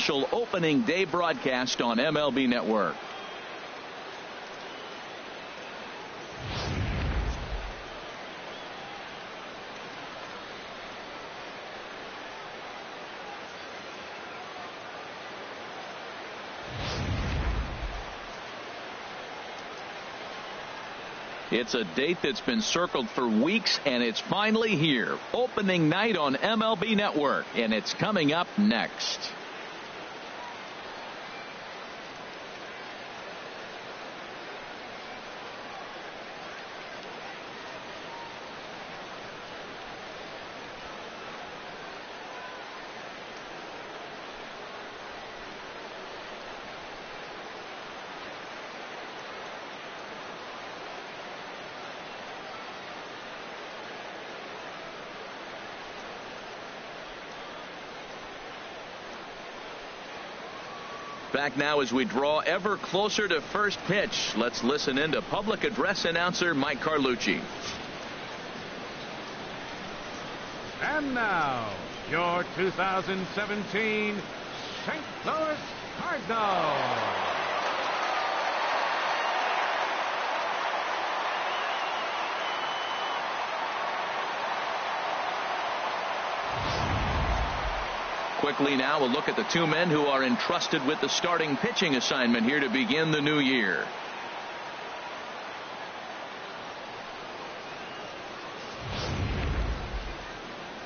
Opening day broadcast on MLB Network. It's a date that's been circled for weeks, and it's finally here. Opening night on MLB Network, and it's coming up next. Back now as we draw ever closer to first pitch. Let's listen in to public address announcer Mike Carlucci. And now, your 2017 St. Louis Cardinals. Quickly now, a look at the two men who are entrusted with the starting pitching assignment here to begin the new year.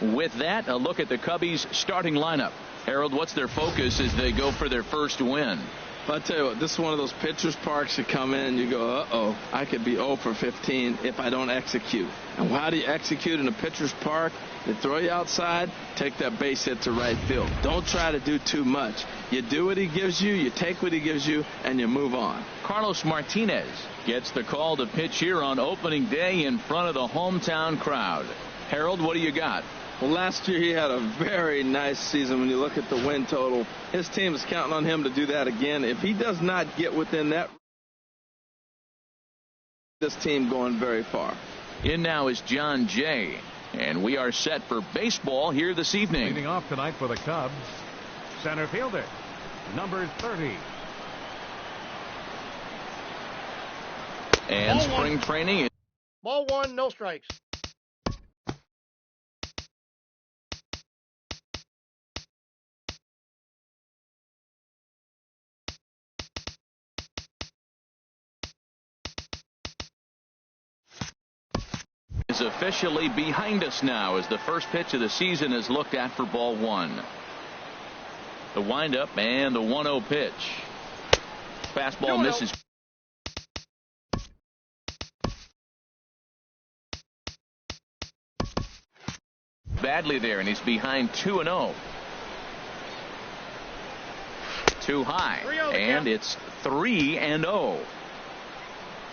With that, a look at the Cubbies' starting lineup. Harold, what's their focus as they go for their first win? I'll tell you what, this is one of those pitcher's parks you come in and you go, uh-oh, I could be 0 for 15 if I don't execute. And how do you execute in a pitcher's park? They throw you outside, take that base hit to right field. Don't try to do too much. You do what he gives you, you take what he gives you, and you move on. Carlos Martinez gets the call to pitch here on opening day in front of the hometown crowd. Harold, what do you got? Well, last year he had a very nice season when you look at the win total. His team is counting on him to do that again. If he does not get within that, this team going very far. In now is John Jay, and we are set for baseball here this evening. Leading off tonight for the Cubs, center fielder, number 30. And spring training. Ball one, no strikes. Is officially behind us now as the first pitch of the season is looked at for ball one. The windup and the 1-0 pitch. Fastball misses. Badly there, and he's behind 2-0. Too high, and it's 3-0.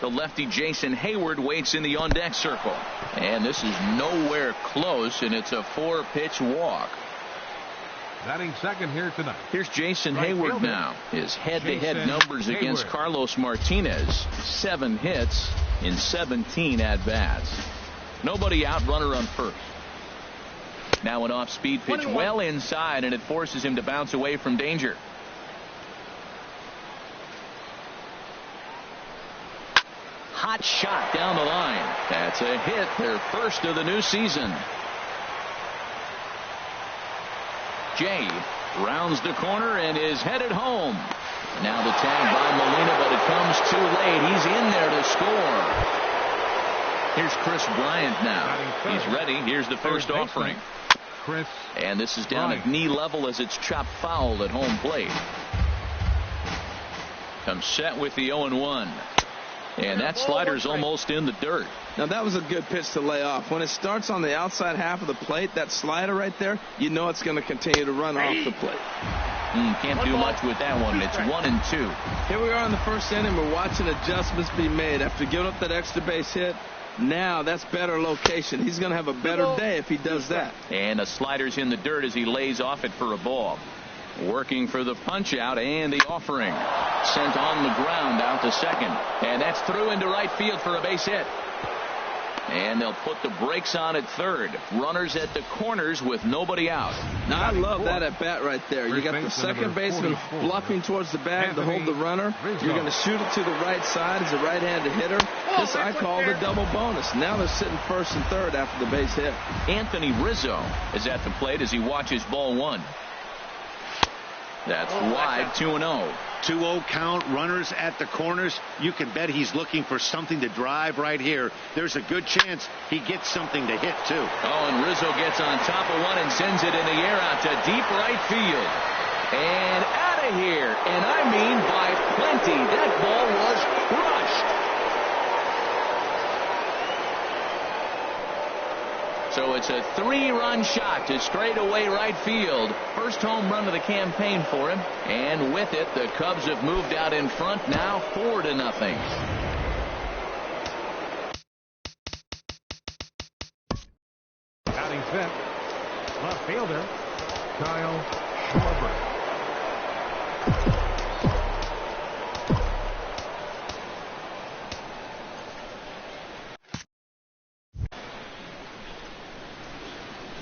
The lefty Jason Hayward waits in the on-deck circle. And this is nowhere close, and it's a 4-pitch walk. Batting second here tonight. Here's Jason Hayward now. His head-to-head numbers against Carlos Martinez. 7 hits in 17 at-bats. Nobody out, runner on first. Now an off-speed pitch well inside, and it forces him to bounce away from danger. Hot shot down the line. That's a hit, their first of the new season. Jay rounds the corner and is headed home. Now the tag by Molina, but it comes too late. He's in there to score. Here's Chris Bryant now. He's ready. Here's the first offering. And this is down at knee level as it's chopped foul at home plate. Comes set with the 0-1. And that slider's almost in the dirt. Now that was a good pitch to lay off. When it starts on the outside half of the plate, that slider right there, you know it's going to continue to run off the plate. Can't do much with that one. It's 1-2. Here we are in the first inning. We're watching adjustments be made after giving up that extra base hit. Now that's better location. He's going to have a better day if he does that. And the slider's in the dirt as he lays off it for a ball. Working for the punch out and the offering. Sent on the ground out to second. And that's through into right field for a base hit. And they'll put the brakes on at third. Runners at the corners with nobody out. Now, I love that at bat right there. You got the second baseman bluffing towards the bag to hold the runner. You're going to shoot it to the right side as a right-handed hitter. This I call the double bonus. Now they're sitting first and third after the base hit. Anthony Rizzo is at the plate as he watches ball one. That's wide, 2-0. 2-0 count, runners at the corners. You can bet he's looking for something to drive right here. There's a good chance he gets something to hit, too. Oh, and Rizzo gets on top of one and sends it in the air out to deep right field. And out of here. And I mean by plenty. That ball was crushed. So it's a 3-run shot to straightaway right field. First home run of the campaign for him. And with it, the Cubs have moved out in front now 4-0. Batting fifth, left fielder, Kyle Schwarber.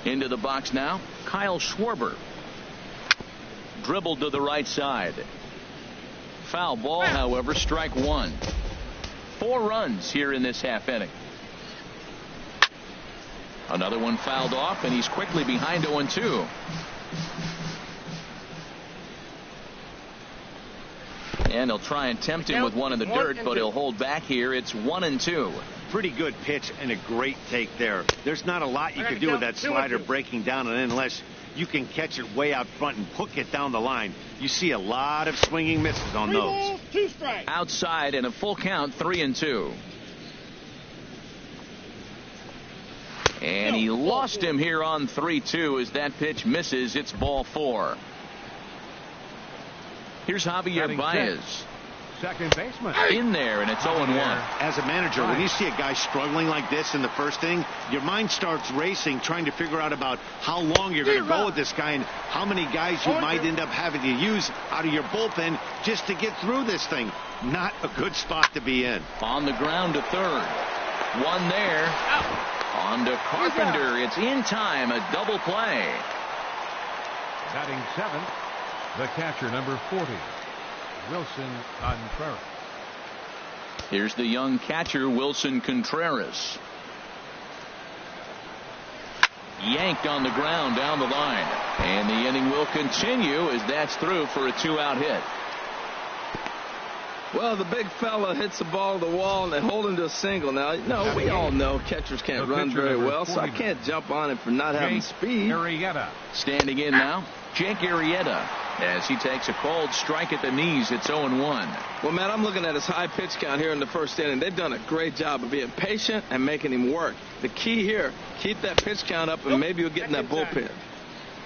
Into the box now, Kyle Schwarber. Dribbled to the right side. Foul ball, however, strike one. 4 runs here in this half inning. Another one fouled off, and he's quickly behind 0-2. And he'll try and tempt him with one in the dirt, but he'll hold back here. It's 1-2. Pretty good pitch and a great take there. There's not a lot you can do with that slider breaking down and in unless you can catch it way out front and hook it down the line. You see a lot of swinging misses on those. 2 strikes. Outside and a full count, 3-2. And he lost him here on 3-2 as that pitch misses. It's ball 4. Here's Javier Baez. Second baseman. In there, and it's 0-1. As a manager, when you see a guy struggling like this in the first inning, your mind starts racing, trying to figure out about how long you're going to go with this guy and how many guys you might end up having to use out of your bullpen just to get through this thing. Not a good spot to be in. On the ground to third. One there. On to Carpenter. It's in time. A double play. Batting seventh, the catcher, number 40. Wilson Contreras. Here's the young catcher, Wilson Contreras. Yanked on the ground down the line. And the inning will continue as that's through for a 2-out hit. Well, the big fella hits the ball to the wall and they hold him to a single. Now, no, we all know catchers can't run very well, so I can't jump on him for not having speed. Arrieta. Standing in now, Jake Arrieta. As he takes a cold strike at the knees, it's 0-1. Well, Matt, I'm looking at his high pitch count here in the first inning. They've done a great job of being patient and making him work. The key here, keep that pitch count up, and maybe you'll get in that bullpen.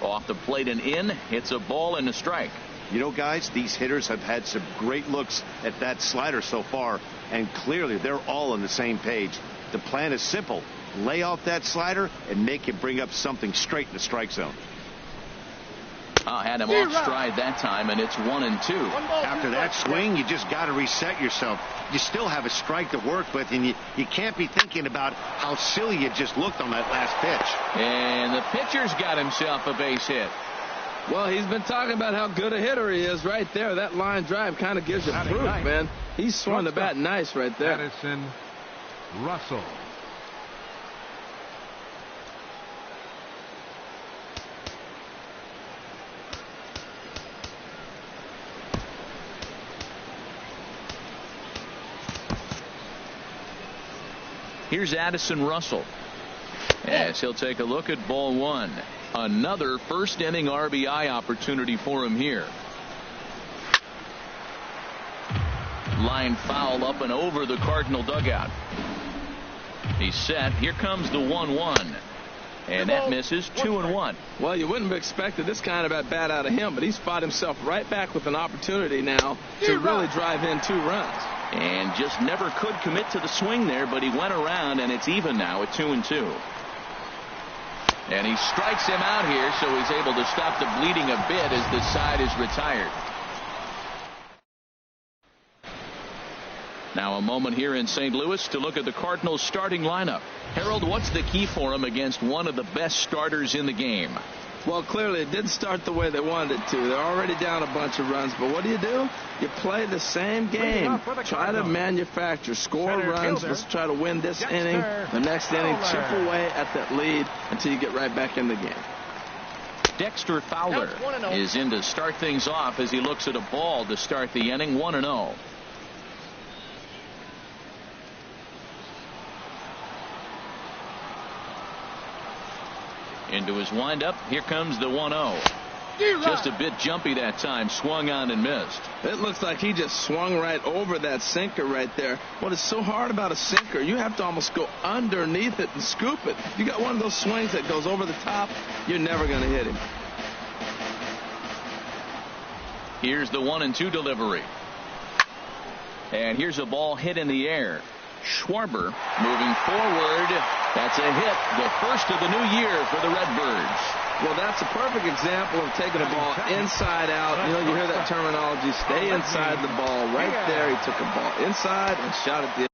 Off the plate and in, it's a ball and a strike. You know, guys, these hitters have had some great looks at that slider so far, and clearly they're all on the same page. The plan is simple. Lay off that slider and make it bring up something straight in the strike zone. Had him off stride that time, and it's 1-2. After that swing, you just got to reset yourself. You still have a strike to work with, and you can't be thinking about how silly you just looked on that last pitch. And the pitcher's got himself a base hit. Well, he's been talking about how good a hitter he is right there. That line drive kind of gives you proof, man. He's swung the bat nice right there. Addison Russell. Here's Addison Russell as he'll take a look at ball 1. Another first inning RBI opportunity for him here. Line foul up and over the Cardinal dugout. He's set. Here comes the 1-1. And that misses. 2-1. Well, you wouldn't have expected this kind of at bat out of him, but he's fought himself right back with an opportunity now to really drive in 2 runs. And just never could commit to the swing there, but he went around, and it's even now at 2-2. And he strikes him out here, so he's able to stop the bleeding a bit as the side is retired. Now a moment here in St. Louis to look at the Cardinals starting lineup. Harold, what's the key for them against one of the best starters in the game? Well, clearly it didn't start the way they wanted it to. They're already down a bunch of runs, but what do? You play the same game. Try to manufacture, score runs. Let's try to win this inning. The next inning, chip away at that lead until you get right back in the game. Dexter Fowler is in to start things off as he looks at a ball to start the inning. 1-0. Into his windup. Here comes the 1-0. Just a bit jumpy that time. Swung on and missed. It looks like he just swung right over that sinker right there. What is so hard about a sinker, you have to almost go underneath it and scoop it. You got one of those swings that goes over the top, you're never going to hit him. Here's the 1-2 delivery. And here's a ball hit in the air. Schwarber moving forward. That's a hit, the first of the new year for the Redbirds. Well, that's a perfect example of taking a ball inside out. You know, you hear that terminology, stay inside the ball. Right there, he took a ball inside and shot at the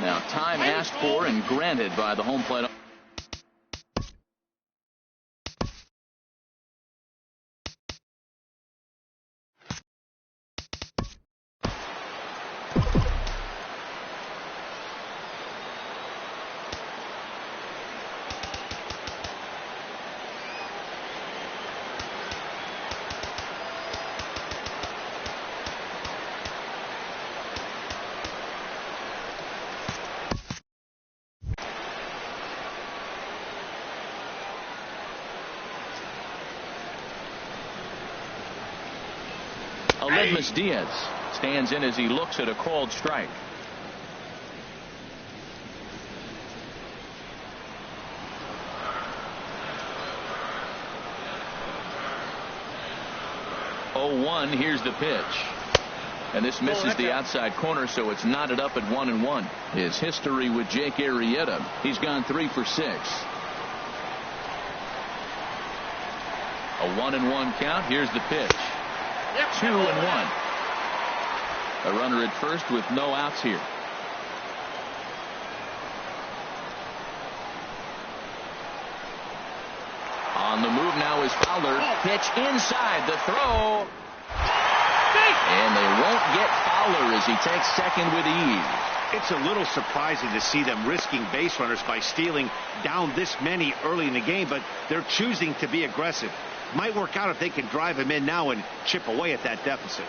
Now, time asked for and granted by the home plate. Aledmys Diaz stands in as he looks at a called strike. Oh, 1. Here's the pitch. And this misses the outside corner, so it's knotted up at 1-1. His history with Jake Arrieta, he's gone 3 for 6. A 1-1 count. Here's the pitch. 2-1. A runner at first with no outs here. On the move now is Fowler. Pitch inside. The throw. And they won't get Fowler as he takes second with ease. It's a little surprising to see them risking base runners by stealing down this many early in the game, but they're choosing to be aggressive. Might work out if they can drive him in now and chip away at that deficit.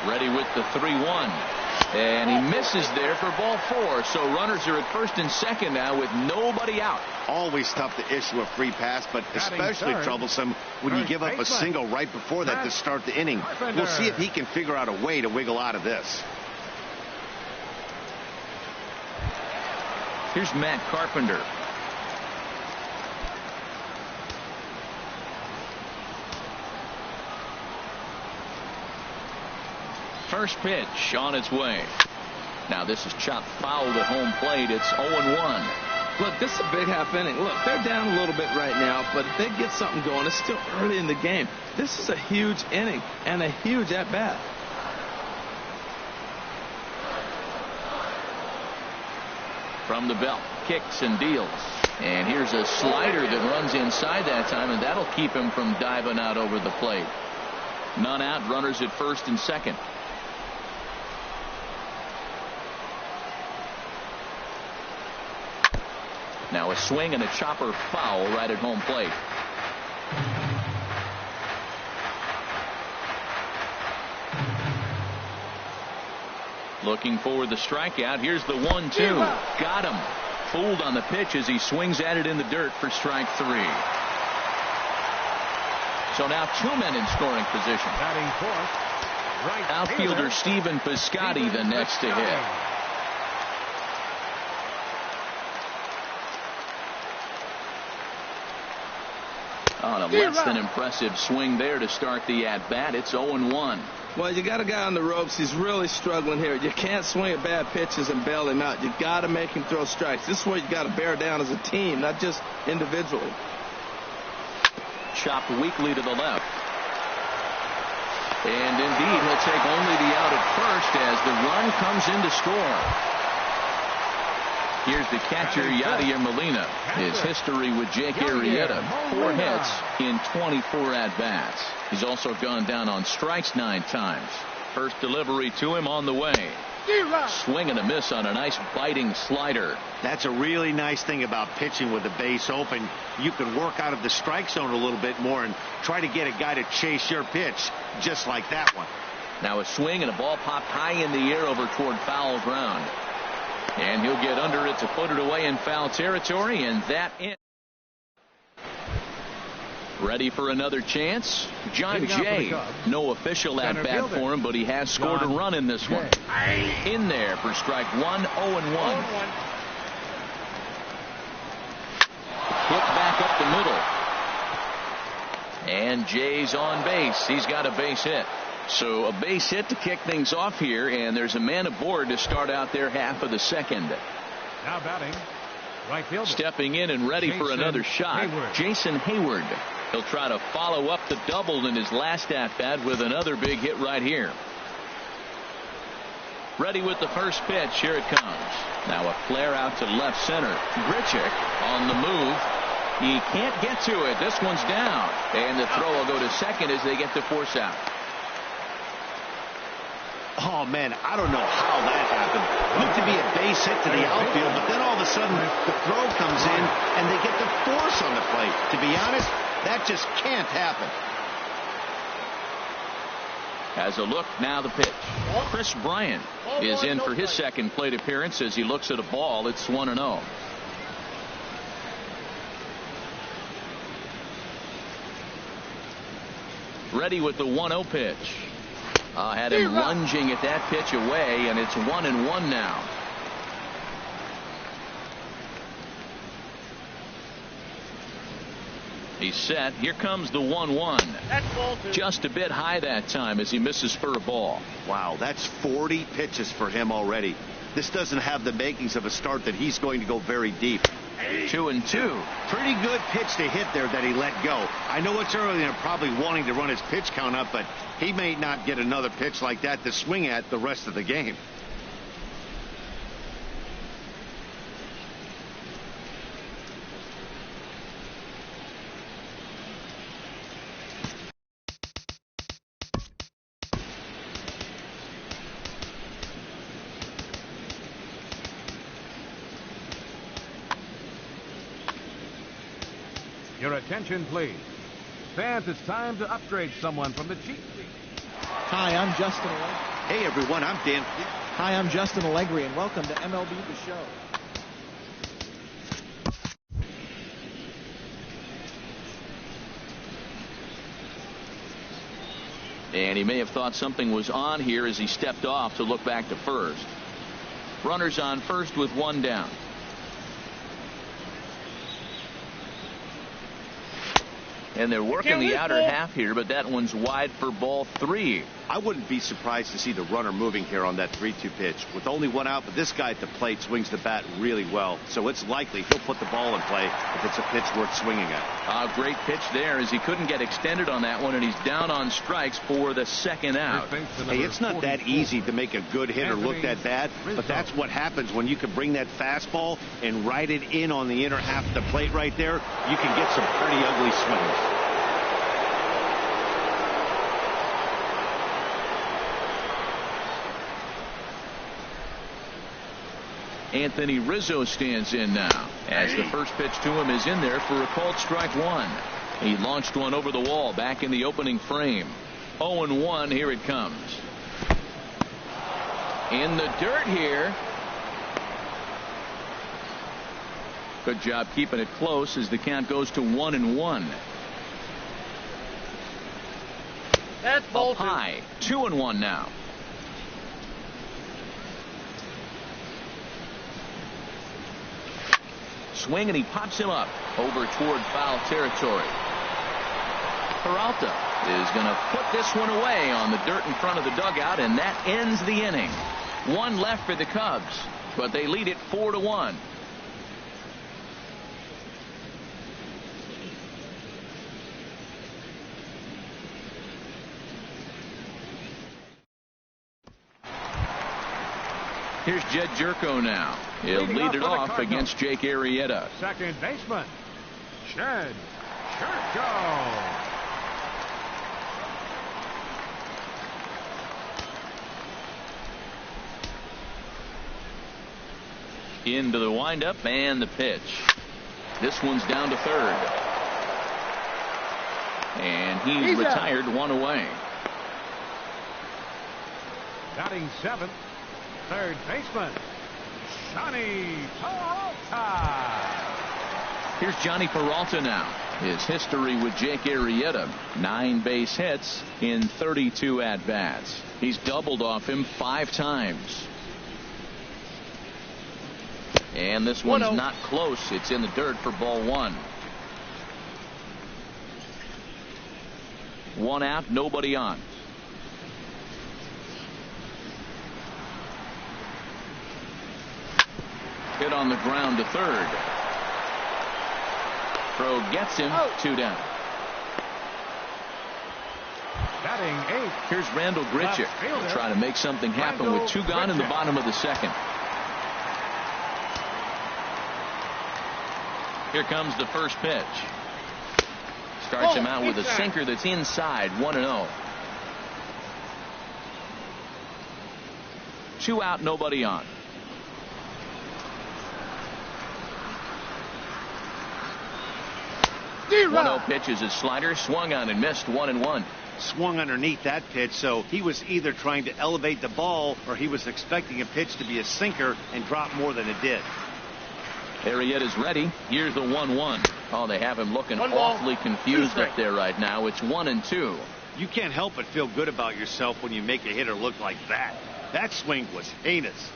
Ready with the 3-1. And he misses there for ball 4. So runners are at first and second now with nobody out. Always tough to issue a free pass, but especially troublesome when you give up a single right before that to start the inning. We'll see if he can figure out a way to wiggle out of this. Here's Matt Carpenter. First pitch on its way. Now this is chopped foul at home plate. It's 0-1. Look, this is a big half inning. Look, they're down a little bit right now, but if they get something going, it's still early in the game. This is a huge inning and a huge at-bat. From the belt, kicks and deals. And here's a slider that runs inside that time, and that'll keep him from diving out over the plate. None out, runners at first and second. Now a swing and a chopper foul right at home plate. Looking for the strikeout. Here's the 1-2. Got him. Fooled on the pitch as he swings at it in the dirt for strike 3. So now 2 men in scoring position. Batting fourth, right outfielder Stephen Piscotty the next to hit. On On a less than impressive swing there to start the at-bat. It's 0-1. Well, you got a guy on the ropes. He's really struggling here. You can't swing at bad pitches and bail him out. You got to make him throw strikes. This is where you got to bear down as a team, not just individually. Chopped weakly to the left. And indeed, he'll take only the out at first as the run comes in to score. Here's the catcher, Yadier Molina. His history with Jake Arrieta, 4 hits in 24 at-bats. He's also gone down on strikes 9 times. First delivery to him on the way. Swing and a miss on a nice biting slider. That's a really nice thing about pitching with the base open. You can work out of the strike zone a little bit more and try to get a guy to chase your pitch, just like that one. Now a swing and a ball popped high in the air over toward foul ground. And he'll get under it to put it away in foul territory, and that in. Ready for another chance? John Jay. No official at-bat for him, but he has scored a run in this one. In there for strike 1, 0-1. Hit back up the middle. And Jay's on base. He's got a base hit. So a base hit to kick things off here, and there's a man aboard to start out their half of the second. Now batting, right fielder. Stepping in and ready for another shot, Jason Hayward. He'll try to follow up the double in his last at-bat with another big hit right here. Ready with the first pitch. Here it comes. Now a flare out to left center. Grichuk on the move. He can't get to it. This one's down. And the throw will go to second as they get the force out. Oh, man, I don't know how that happened. Looked to be a base hit to the outfield, but then all of a sudden the throw comes in and they get the force on the plate. To be honest, that just can't happen. As a look, now the pitch. Chris Bryant is in for his second plate appearance as he looks at a ball. It's 1-0. Ready with the 1-0 pitch. Had him lunging at that pitch away, and it's 1-1 now. He's set. Here comes the 1-1. Just a bit high that time as he misses for a ball. Wow, that's 40 pitches for him already. This doesn't have the makings of a start that he's going to go very deep. 2-2. Pretty good pitch to hit there that he let go. I know it's early and they're probably wanting to run his pitch count up, but he may not get another pitch like that to swing at the rest of the game. Your attention, please. Fans, it's time to upgrade someone from the cheap seat. Hi, I'm Justin Allegri. Hey, everyone, I'm Dan. Hi, I'm Justin Allegri, and welcome to MLB The Show. And he may have thought something was on here as he stepped off to look back to first. Runners on first with 1 down. And they're working the outer half here, but that one's wide for ball 3. I wouldn't be surprised to see the runner moving here on that 3-2 pitch. With only 1 out, but this guy at the plate swings the bat really well, so it's likely he'll put the ball in play if it's a pitch worth swinging at. A great pitch there as he couldn't get extended on that one, and he's down on strikes for the second out. Hey, it's not that easy to make a good hitter look that bad, but that's what happens when you can bring that fastball and ride it in on the inner half of the plate right there. You can get some pretty ugly swings. Anthony Rizzo stands in now as the first pitch to him is in there for a called strike 1. He launched one over the wall back in the opening frame. 0-1. Here it comes. In the dirt here. Good job keeping it close as the count goes to 1-1. That's ball 2. High. 2-1 now. Swing and he pops him up over toward foul territory. Peralta is going to put this one away on the dirt in front of the dugout, and that ends the inning. One left for the Cubs, but they lead it 4-1. Here's Jed Jerko now. He'll lead it off against Jake Arrieta. Second baseman, Jed Jerko. Into the windup and the pitch. This one's down to third. And he's retired, one away. Batting seventh, third baseman, Johnny Peralta. Here's Johnny Peralta now. His history with Jake Arrieta: 9 base hits in 32 at-bats. He's doubled off him 5 times. And this one's not close. It's in the dirt for ball 1. 1 out, nobody on. Hit on the ground to third. Throw gets him. 2 down. Batting eighth. Here's Randall Grichuk. He'll try to make something happen with 2 gone in the bottom of the second. Here comes the first pitch. Starts him out with a sinker that's inside. 1-0. 2 out, nobody on. 1-0 pitch is his slider. Swung on and missed. 1-1. Swung underneath that pitch, so he was either trying to elevate the ball or he was expecting a pitch to be a sinker and drop more than it did. Arrieta's ready. Here's the 1-1. Oh, they have him looking awfully confused up there right now. It's 1-2. You can't help but feel good about yourself when you make a hitter look like that. That swing was heinous.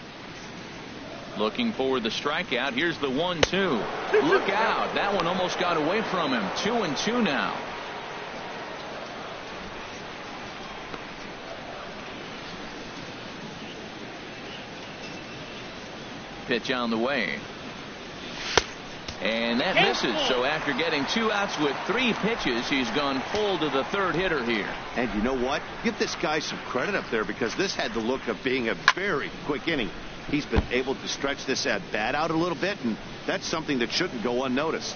Looking for the strikeout. Here's the 1-2. Look out. That one almost got away from him. 2-2 now. Pitch on the way. And that misses. So after getting 2 outs with 3 pitches, he's gone full to the third hitter here. And you know what? Give this guy some credit up there, because this had the look of being a very quick inning. He's been able to stretch this at bat out a little bit, and that's something that shouldn't go unnoticed.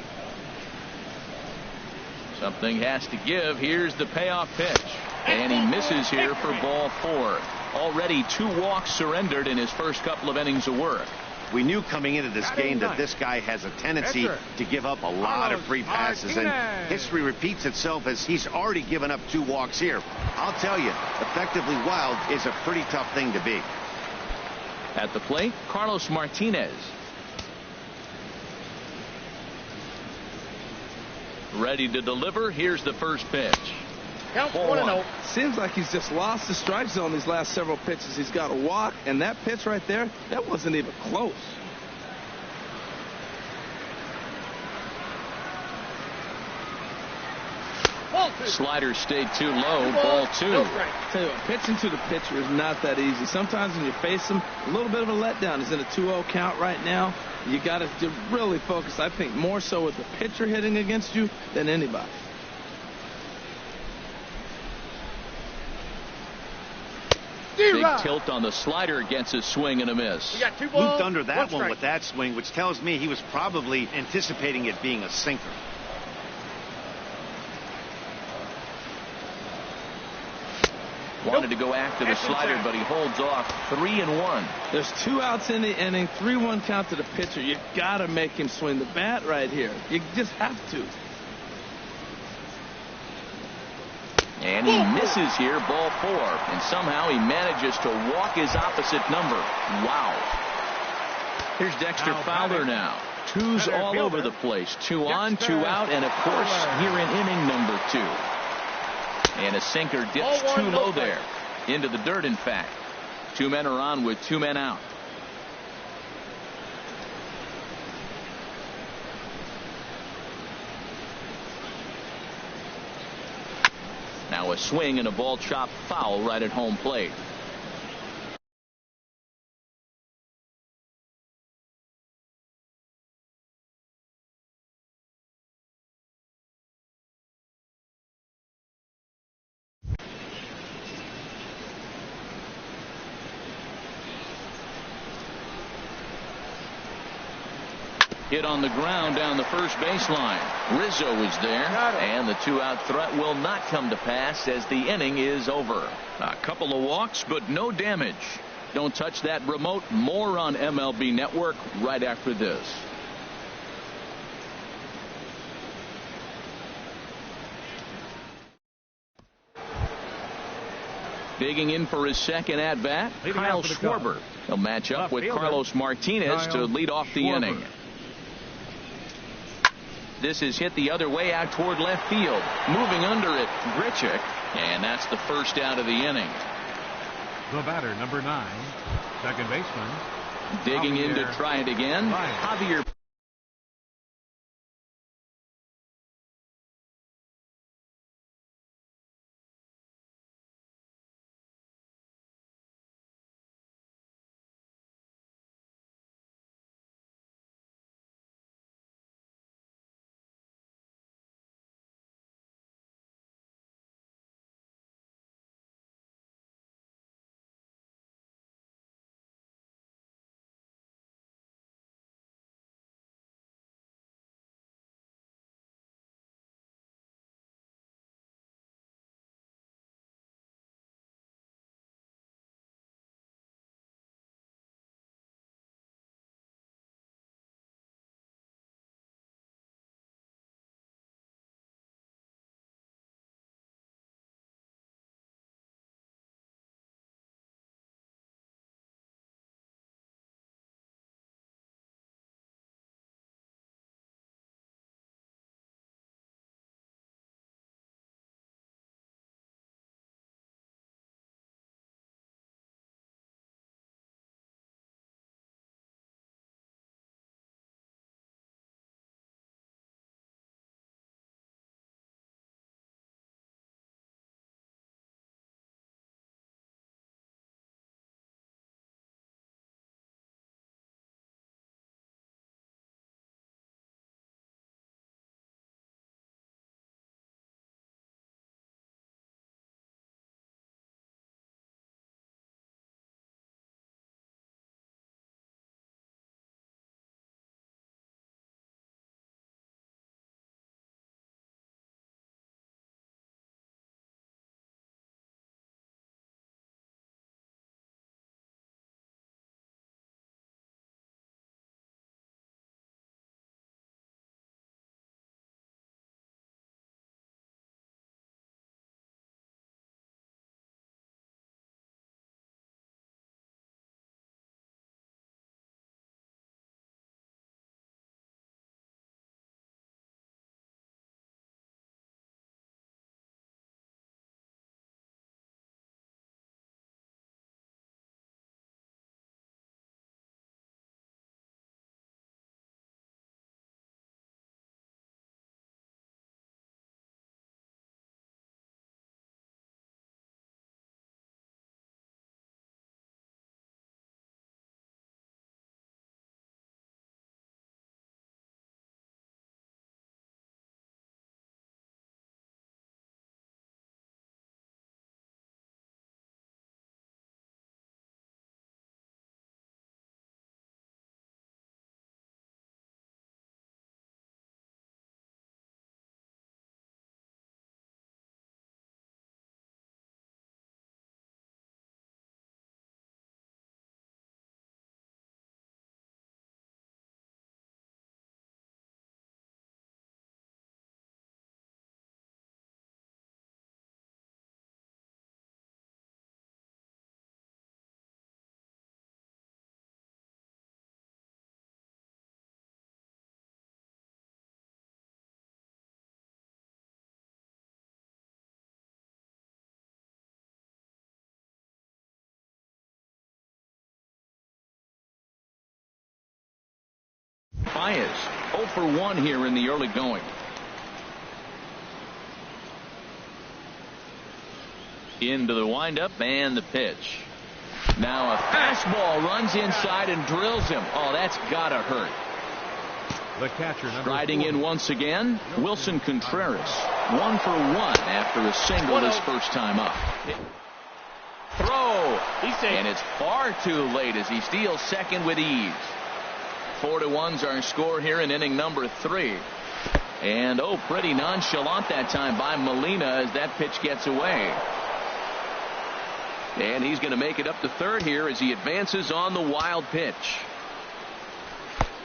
Something has to give. Here's the payoff pitch. And he misses here for ball 4. Already 2 walks surrendered in his first couple of innings of work. We knew coming into this game that this guy has a tendency to give up a lot of free passes, and history repeats itself as he's already given up 2 walks here. I'll tell you, effectively wild is a pretty tough thing to be. At the plate, Carlos Martinez. Ready to deliver. Here's the first pitch. Count 1-0. Seems like he's just lost the strike zone these last several pitches. He's got a walk, and that pitch right there, that wasn't even close. Slider stayed too low. Ball 2. Tell you what, pitching to the pitcher is not that easy. Sometimes when you face him, a little bit of a letdown. He's in a 2-0 count right now. You got to really focus, I think, more so with the pitcher hitting against you than anybody. Big tilt on the slider against his swing and a miss. You got 2 balls, Looped under that 1 one strike. with that swing, which tells me he was probably anticipating it being a sinker. Wanted to go after the slider, but he holds off. 3-1. There's 2 outs in the inning, 3-1 count to the pitcher. You got to make him swing the bat right here. You just have to. And he misses here, ball 4. And somehow he manages to walk his opposite number. Wow. Here's Dexter Fowler now. 2's all over the place. 2 on, 2 out, and of course, here in inning number 2. And a sinker dips too low there. Into the dirt, in fact. 2 men are on with 2 men out. Now a swing and a ball chopped foul right at home plate. Hit on the ground down the first baseline. Rizzo is there, and the 2-out threat will not come to pass as the inning is over. A couple of walks, but no damage. Don't touch that remote. More on MLB Network right after this. Digging in for his second at-bat, Kyle Schwarber. He'll match up with Carlos Martinez to lead off the inning. This is hit the other way out toward left field. Moving under it, Grichuk. And that's the first out of the inning. The batter, number 9, second baseman. Digging in to try it again, Javier. Baez 0 for 1 here in the early going. Into the windup and the pitch. Now a fastball runs inside and drills him. Oh, that's gotta hurt. The catcher, Striding in once again, Wilson Contreras. 1 for 1 after a single his first time up. Throw. And it's far too late as he steals second with ease. 4-1's our score here in inning number 3. And pretty nonchalant that time by Molina as that pitch gets away. And he's going to make it up to third here as he advances on the wild pitch.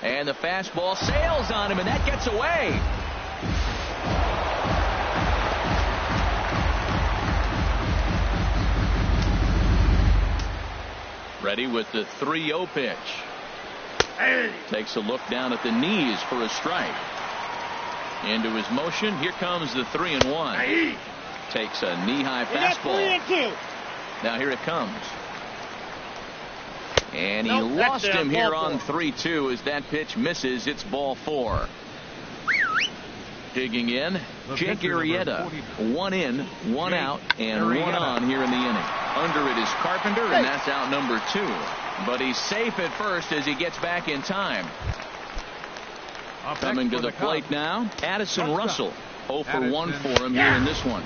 And the fastball sails on him, and that gets away. Ready with the 3-0 pitch. Takes a look down at the knees for a strike. Into his motion. Here comes the 3-1. Takes a knee-high fastball. Now here it comes. And he lost him here on 3-2 as that pitch misses. It's ball 4. Digging in, Jake Arrieta. 1 in, 1 out, and 1 on here in the inning. Under it is Carpenter, and that's out number 2. But he's safe at first as he gets back in time. Coming to the plate now, Addison Russell. 0 for 1 for him here in this one.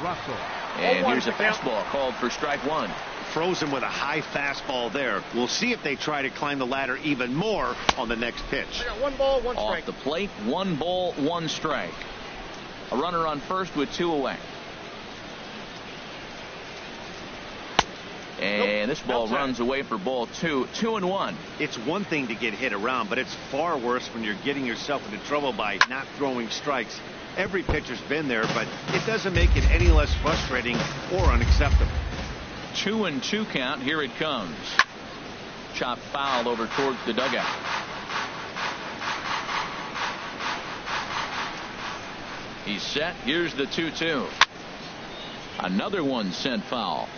And here's a fastball called for strike 1. Frozen with a high fastball there. We'll see if they try to climb the ladder even more on the next pitch. 1 ball, 1 strike. Off the plate, 1 ball, 1 strike. A runner on first with 2 away. And this ball runs away for ball 2. 2-1. It's one thing to get hit around, but it's far worse when you're getting yourself into trouble by not throwing strikes. Every pitcher's been there, but it doesn't make it any less frustrating or unacceptable. 2-2 count. Here it comes. Chopped foul over towards the dugout. He's set. Here's the 2-2. Another one sent foul.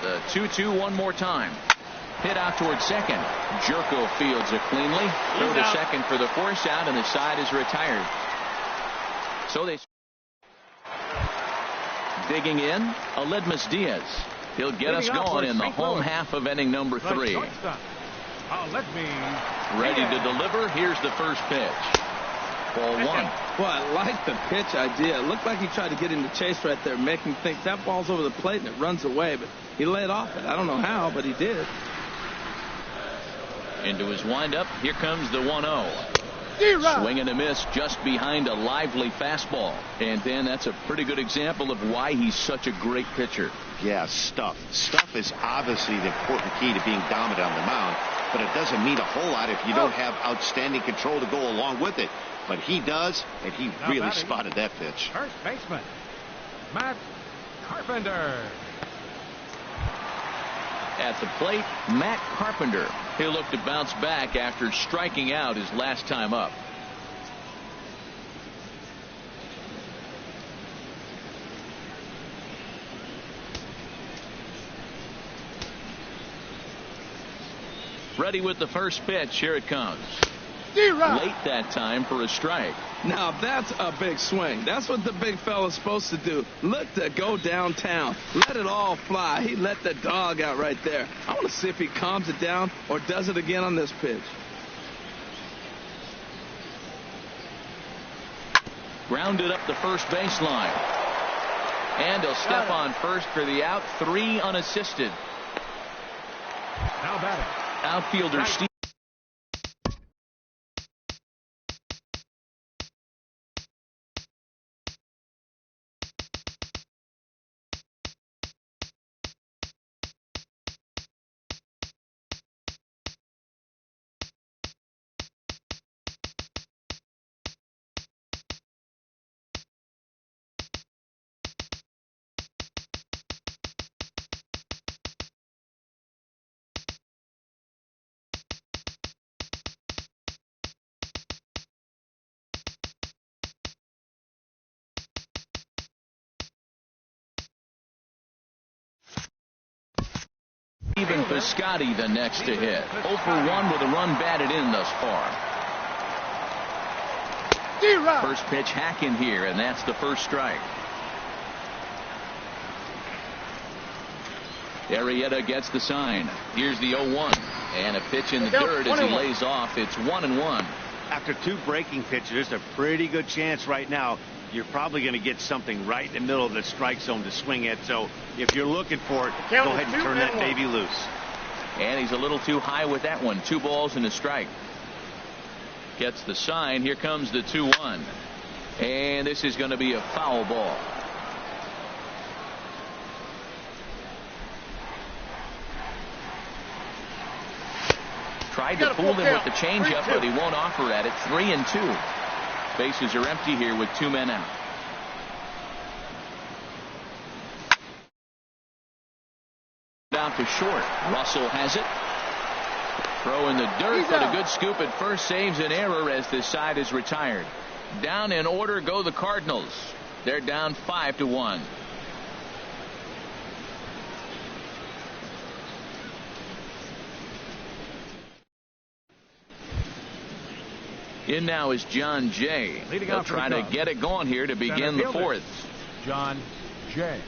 The 2-2 one more time. Hit out towards second. Jerko fields it cleanly. Throw to second for the force out, and the side is retired. So they digging in. Aledmus Diaz. He'll get us going in the home half of inning number 3. Ready to deliver. Here's the first pitch. Ball 1. Well, I like the pitch idea. It looked like he tried to get into chase right there, make him think that ball's over the plate and it runs away, but he laid off it. I don't know how, but he did. Into his windup. Here comes the 1-0. Swing and a miss just behind a lively fastball. And then that's a pretty good example of why he's such a great pitcher. Yeah, stuff. Stuff is obviously the important key to being dominant on the mound, but it doesn't mean a whole lot if you don't have outstanding control to go along with it. But he does, and he really spotted that pitch. First baseman, Matt Carpenter. At the plate, Matt Carpenter. He'll look to bounce back after striking out his last time up. Ready with the first pitch. Here it comes. Late that time for a strike. Now that's a big swing. That's what the big fella's supposed to do. Look to go downtown. Let it all fly. He let the dog out right there. I want to see if he calms it down or does it again on this pitch. Grounded up the first baseline. And he'll step on first for the out. 3 unassisted. Now batting. Outfielder Steve. Even Piscotty the next to hit. 0 for 1 with a run batted in thus far. First pitch hacking here, and that's the first strike. Arrieta gets the sign. Here's the 0-1. And a pitch in the dirt as he lays off. It's 1-1. After 2 breaking pitches, there's a pretty good chance right now you're probably going to get something right in the middle of the strike zone to swing at. So if you're looking for it, go ahead and turn that baby loose. And he's a little too high with that one. 2 balls and a strike. Gets the sign. Here comes the 2-1. And this is going to be a foul ball. Tried to fool him with the changeup, but he won't offer at it. 3-2. Bases are empty here with 2 men out. Down to short. Russell has it. Throw in the dirt, but a good scoop at first saves an error as this side is retired. Down in order go the Cardinals. They're down 5-1. In now is John Jay. They'll try to get it going here to begin the 4th. John Jay.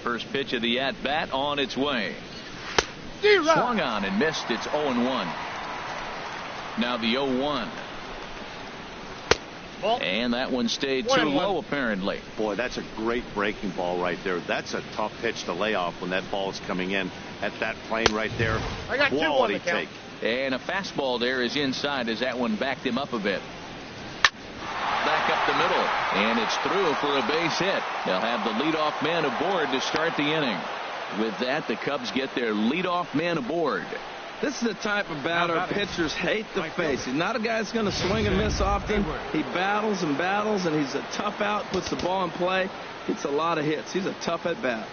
First pitch of the at-bat on its way. Swung on and missed. It's 0-1. Now the 0-1. And that one stayed too low, apparently. Boy, that's a great breaking ball right there. That's a tough pitch to lay off when that ball is coming in at that plane right there. Quality take. And a fastball there is inside as that one backed him up a bit. Back up the middle, and it's through for a base hit. They'll have the leadoff man aboard to start the inning. With that, the Cubs get their leadoff man aboard. This is the type of batter pitchers hate to face. He's not a guy that's going to swing and miss often. He battles and battles, and he's a tough out, puts the ball in play, gets a lot of hits. He's a tough at bat.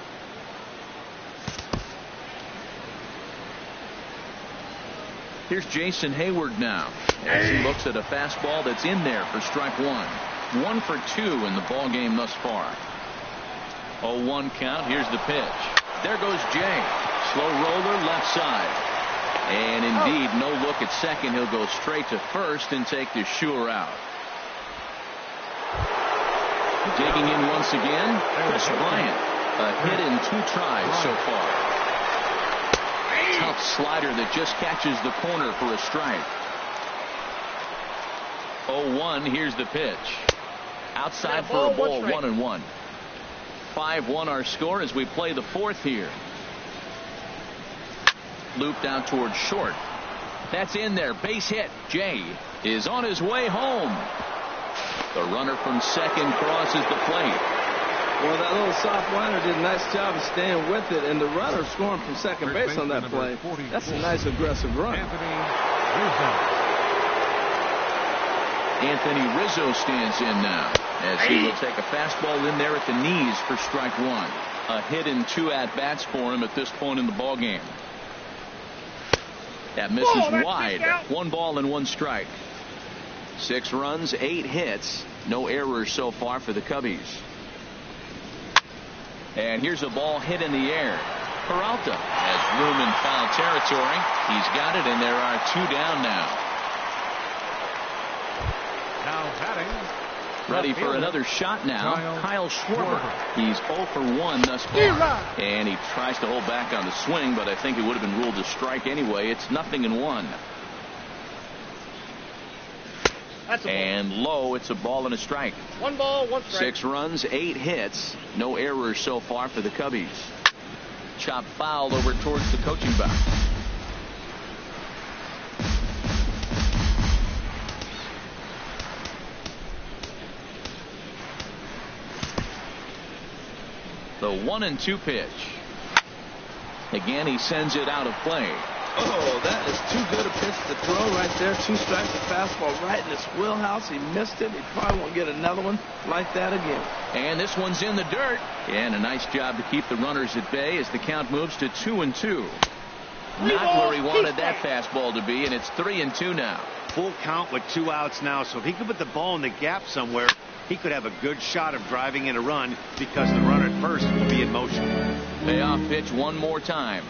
Here's Jason Hayward now as he looks at a fastball that's in there for strike one. 1 for 2 in the ball game thus far. 0-1 count. Here's the pitch. There goes Jay. Slow roller left side. And indeed, no look at second. He'll go straight to first and take the sure out. Digging in once again, Chris Bryant. A hit in 2 tries so far. Tough slider that just catches the corner for a strike. 0-1. Here's the pitch. Outside for a ball. 1-1. 5-1 our score as we play the 4th here. Looped out towards short. That's in there. Base hit. Jay is on his way home. The runner from second crosses the plate. Well, that little soft liner did a nice job of staying with it, and the runner scoring from second base on that play. That's a nice aggressive run. Anthony Rizzo stands in now as he will take a fastball in there at the knees for strike one. A hit in 2 at-bats for him at this point in the ball game. That misses wide. 1 ball and 1 strike. 6 runs, 8 hits. No errors so far for the Cubbies. And here's a ball hit in the air. Peralta has room in foul territory. He's got it, and there are 2 down now. Now batting. Ready for another shot now. Kyle Schwarber. He's 0 for 1 thus far. And he tries to hold back on the swing, but I think it would have been ruled a strike anyway. It's 0-1. And low, it's a ball and a strike. 1 ball, 1 strike. 6 runs, 8 hits. No errors so far for the Cubbies. Chop foul over towards the coaching box. The 1-2 pitch. Again, he sends it out of play. Oh, that is too good a pitch to throw right there. 2 strikes, a fastball right in his wheelhouse. He missed it. He probably won't get another one like that again. And this one's in the dirt. And a nice job to keep the runners at bay as the count moves to 2-2. Not where he wanted that fastball to be, and it's 3-2 now. Full count with 2 outs now, so if he could put the ball in the gap somewhere, he could have a good shot of driving in a run because the runner at first will be in motion. Payoff pitch one more time.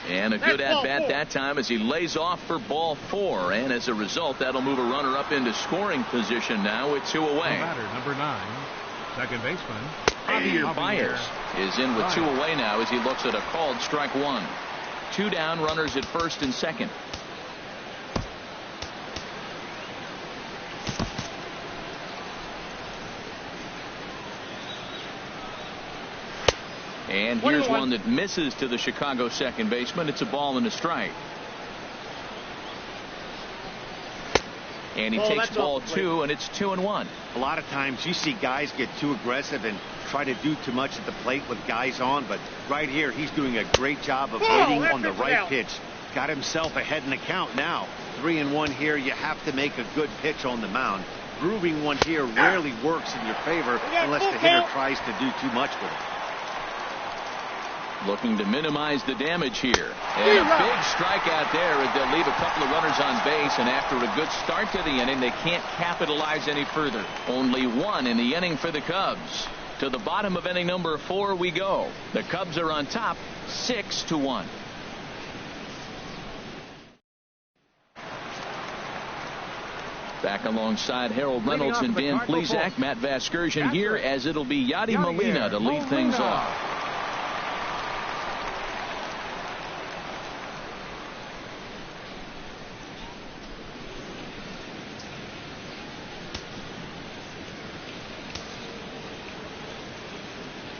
And a good at-bat that time as he lays off for ball 4. And as a result, that'll move a runner up into scoring position now with 2 away. Batter number 9, second baseman Javier Baez is in with 2 away now as he looks at a called strike 1. 2 down, runners at first and second. And here's one that misses to the Chicago second baseman. It's a ball and a strike. And he takes ball 2, and it's 2-1. A lot of times you see guys get too aggressive and try to do too much at the plate with guys on, but right here he's doing a great job of waiting on the right pitch. Got himself ahead in the count now. 3-1 here. You have to make a good pitch on the mound. Grooving one here rarely works in your favor unless the hitter tries to do too much with it. Looking to minimize the damage here. And a big strikeout there. They'll leave a couple of runners on base, and after a good start to the inning, they can't capitalize any further. Only 1 in the inning for the Cubs. To the bottom of inning number 4 we go. The Cubs are on top 6-1. Back alongside Harold Reynolds and Dan Plesac, Matt Vasgersian here, as it'll be Yadi Molina to lead things off.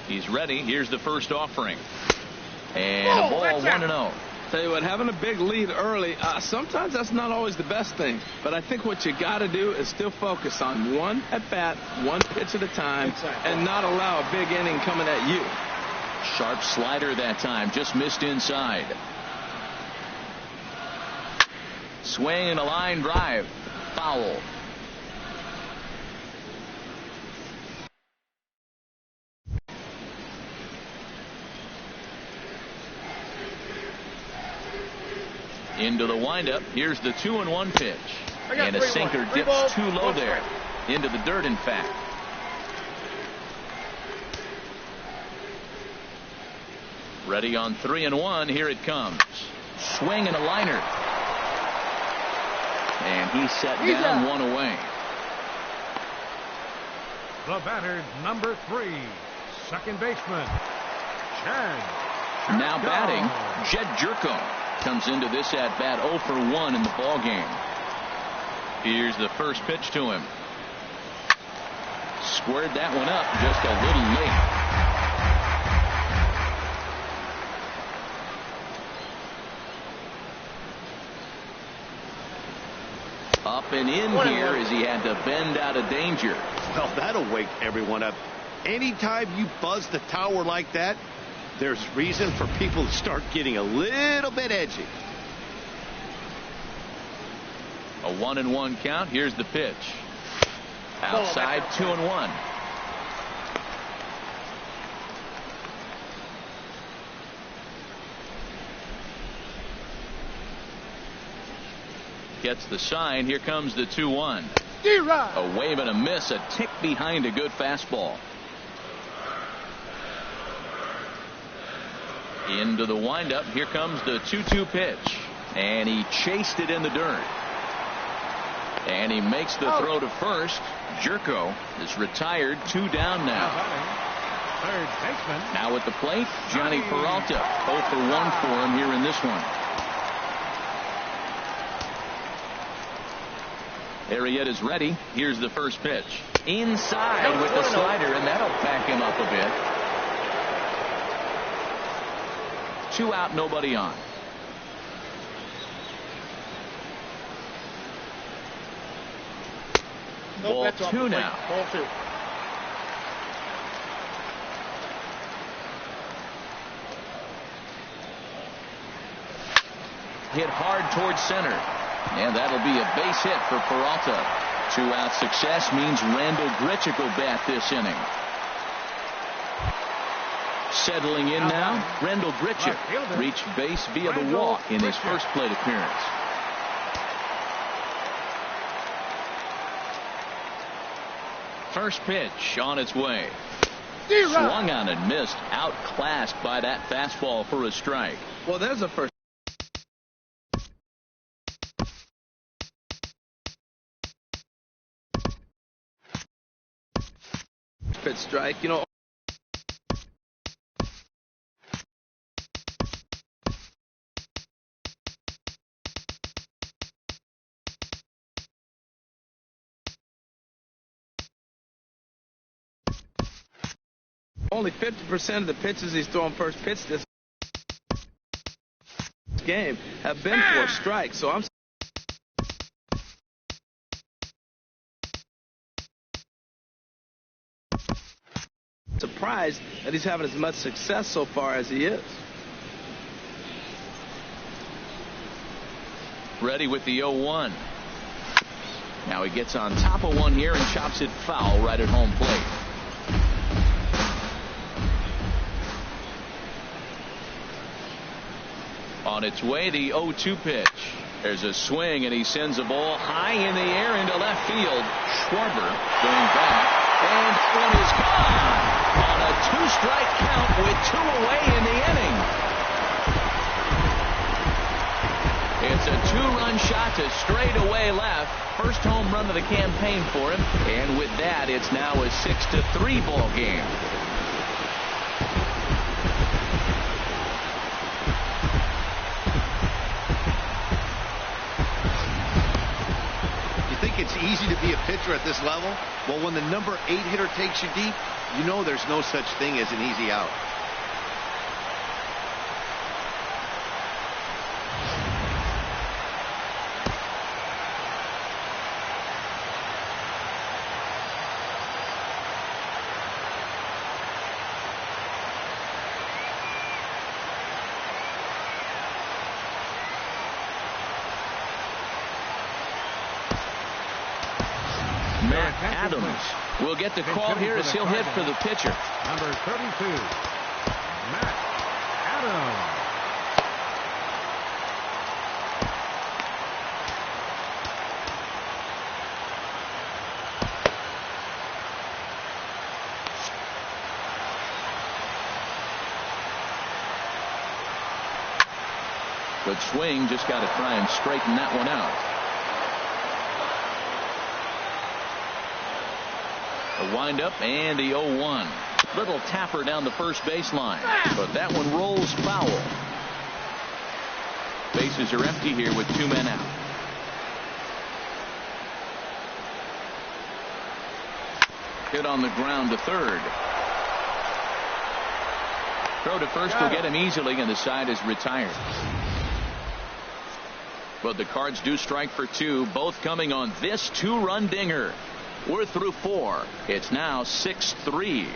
He's ready. Here's the first offering. And a ball 1-0. Tell you what, having a big lead early, sometimes that's not always the best thing. But I think what you got to do is still focus on 1 at-bat, 1 pitch at a time, and not allow a big inning coming at you. Sharp slider that time. Just missed inside. Swing and a line drive. Foul. Into the windup. Here's the 2-1 pitch. And a sinker dips too low there. Into the dirt, in fact. Ready on 3-1. Here it comes. Swing and a liner. And he set down one away. The batter, number 3, second baseman, Chad. Now batting, Jed Jerko comes into this at bat 0 for 1 in the ball game. Here's the first pitch to him. Squared that one up just a little late. Up and in here as he had to bend out of danger. Well, that'll wake everyone up. Anytime you buzz the tower like that, there's reason for people to start getting a little bit edgy. A 1-1 count. Here's the pitch. Outside, 2-1. Gets the sign. Here comes the 2-1. A wave and a miss, a tick behind a good fastball. Into the windup. Here comes the 2-2 pitch. And he chased it in the dirt. And he makes the throw to first. Jerko is retired. 2 down now. Third baseman. Now at the plate, Johnny Peralta. 0 for 1 for him here in this one. Arrieta is ready. Here's the first pitch. Inside with the slider, and that'll back him up a bit. 2 out, nobody on. Ball 2 now. Ball 2. Hit hard towards center. And that'll be a base hit for Peralta. 2-out success means Randall Grichuk will bat this inning. Settling in now, Randall Grichuk reached base via the walk in his first plate appearance. First pitch on its way. Swung on and missed. Outclassed by that fastball for a strike. Well, there's a first pitch strike. You know, only 50% of the pitches he's throwing first pitch this game have been for a strike. So I'm surprised that he's having as much success so far as he is. Ready with the 0-1. Now he gets on top of one here and chops it foul right at home plate. On its way, the 0-2 pitch. There's a swing, and he sends a ball high in the air into left field. Schwarber going back, and one is gone on a 2-strike count with 2 away in the inning. It's a 2-run shot to straightaway left. First home run of the campaign for him, and with that, it's now a 6-3 ball game. It's easy to be a pitcher at this level. Well, when the number 8 hitter takes you deep, you know there's no such thing as an easy out. Adams will get the call here as he'll hit for the pitcher. Number 32, Matt Adams. Good swing, just got to try and straighten that one out. The windup and the 0-1. Little tapper down the first baseline, but that one rolls foul. Bases are empty here with 2 men out. Hit on the ground to third. Throw to first will get him easily, and the side is retired. But the Cards do strike for 2, both coming on this 2-run dinger. We're through 4. It's now 6-3.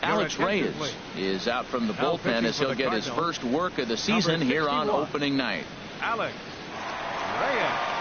Alex Reyes is out from the bullpen as he'll get his first work of the season here on opening night. Alex Reyes.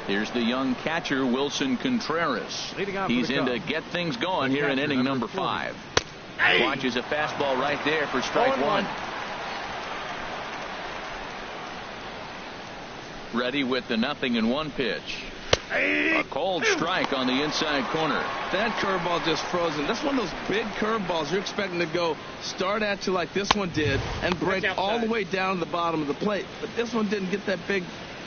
Here's the young catcher, Wilson Contreras. He's in to get things going here in inning number 5. Watches a fastball right there for strike 1. Ready with the 0-1 pitch. A cold strike on the inside corner. That curveball just frozen. That's one of those big curveballs you're expecting to go start at you like this one did and break all the way down to the bottom of the plate. But this one didn't get that big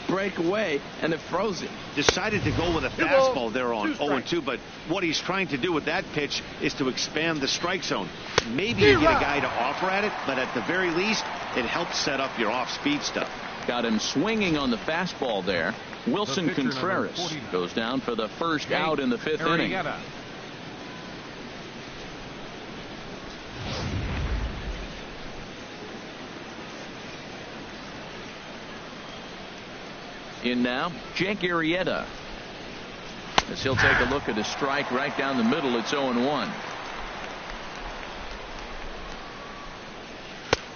break away, and it froze him. Decided to go with a fastball there on 0-2, but what he's trying to do with that pitch is to expand the strike zone. Maybe you get a guy to offer at it, but at the very least, it helps set up your off-speed stuff. Got him swinging on the fastball there. Wilson Contreras goes down for the first out in the 5th inning. In now, Jake Arrieta, as he'll take a look at a strike right down the middle. It's 0-1.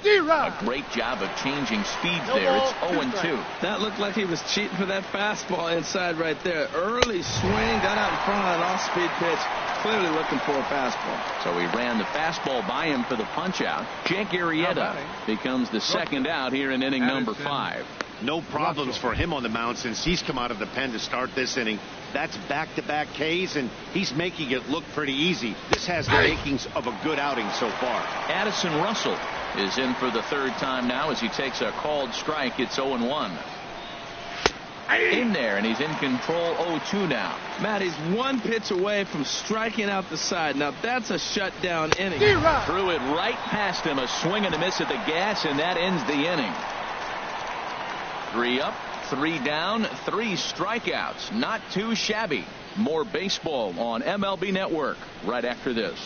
A great job of changing speeds there. It's 0-2. That looked like he was cheating for that fastball inside right there. Early swing, got out in front of that off-speed pitch. Clearly looking for a fastball. So he ran the fastball by him for the punch-out. Jake Arrieta becomes the second out here in inning number 5. No problems for him on the mound since he's come out of the pen to start this inning. That's back-to-back Ks, and he's making it look pretty easy. This has the makings of a good outing so far. Addison Russell is in for the 3rd time now as he takes a called strike. It's 0-1. In there, and he's in control. 0-2 now. Matt, he's 1 pitch away from striking out the side. Now that's a shutdown inning. Threw it right past him. A swing and a miss at the gas, and that ends the inning. 3 up, 3 down, 3 strikeouts. Not too shabby. More baseball on MLB Network right after this.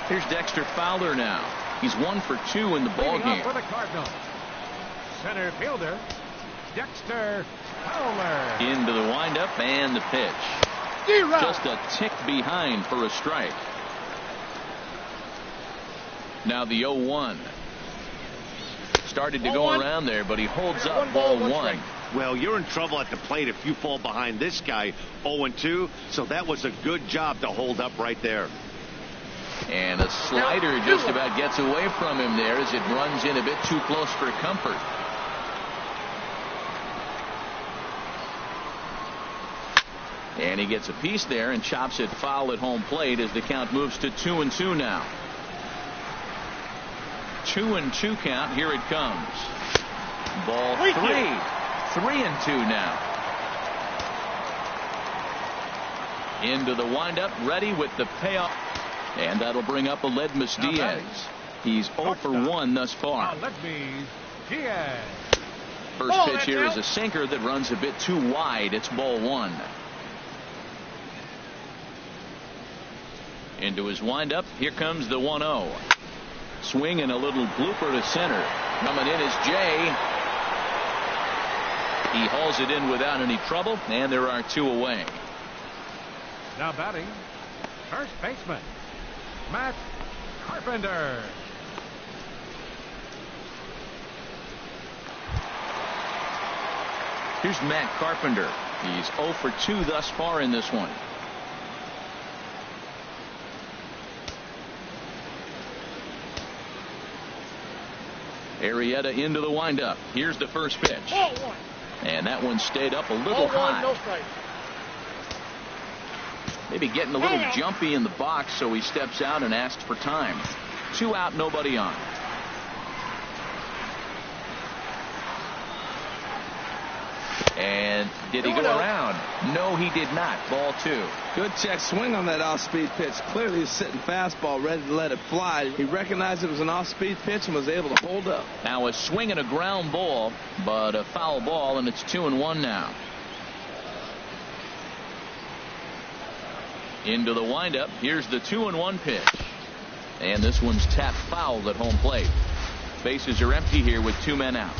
Here's Dexter Fowler now. He's 1 for 2 in the ballgame. For the Cardinals, center fielder Dexter Fowler. Into the windup and the pitch. Just a tick behind for a strike. Now the 0-1. Started to go around there, but he holds up. Ball 1. Well, you're in trouble at the plate if you fall behind this guy 0-2, so that was a good job to hold up right there. And a slider just about gets away from him there as it runs in a bit too close for comfort. And he gets a piece there and chops it foul at home plate as the count moves to 2-2 now. 2-2 count. Here it comes. Ball 3. 3-2 now. Into the windup, ready with the payoff. And that'll bring up Aledmus Diaz. He's 0 for 1 thus far. Aledmus Diaz. First pitch here is a sinker that runs a bit too wide. It's ball 1. Into his windup. Here comes the 1-0. Swing and a little blooper to center. Coming in is Jay. He hauls it in without any trouble, and there are 2 away. Now batting, first baseman, Matt Carpenter. Here's Matt Carpenter. He's 0 for 2 thus far in this one. Arrieta into the windup. Here's the first pitch. And that one stayed up a little high. No strike. Maybe getting a little jumpy in the box, so he steps out and asks for time. 2 out, nobody on. And did he go around? No, he did not. Ball 2. Good check swing on that off-speed pitch. Clearly he's sitting fastball ready to let it fly. He recognized it was an off-speed pitch and was able to hold up. Now a swing and a ground ball, but a foul ball, and it's 2-1 now. Into the windup. Here's the 2-1 pitch. And this one's tapped foul at home plate. Bases are empty here with 2 men out.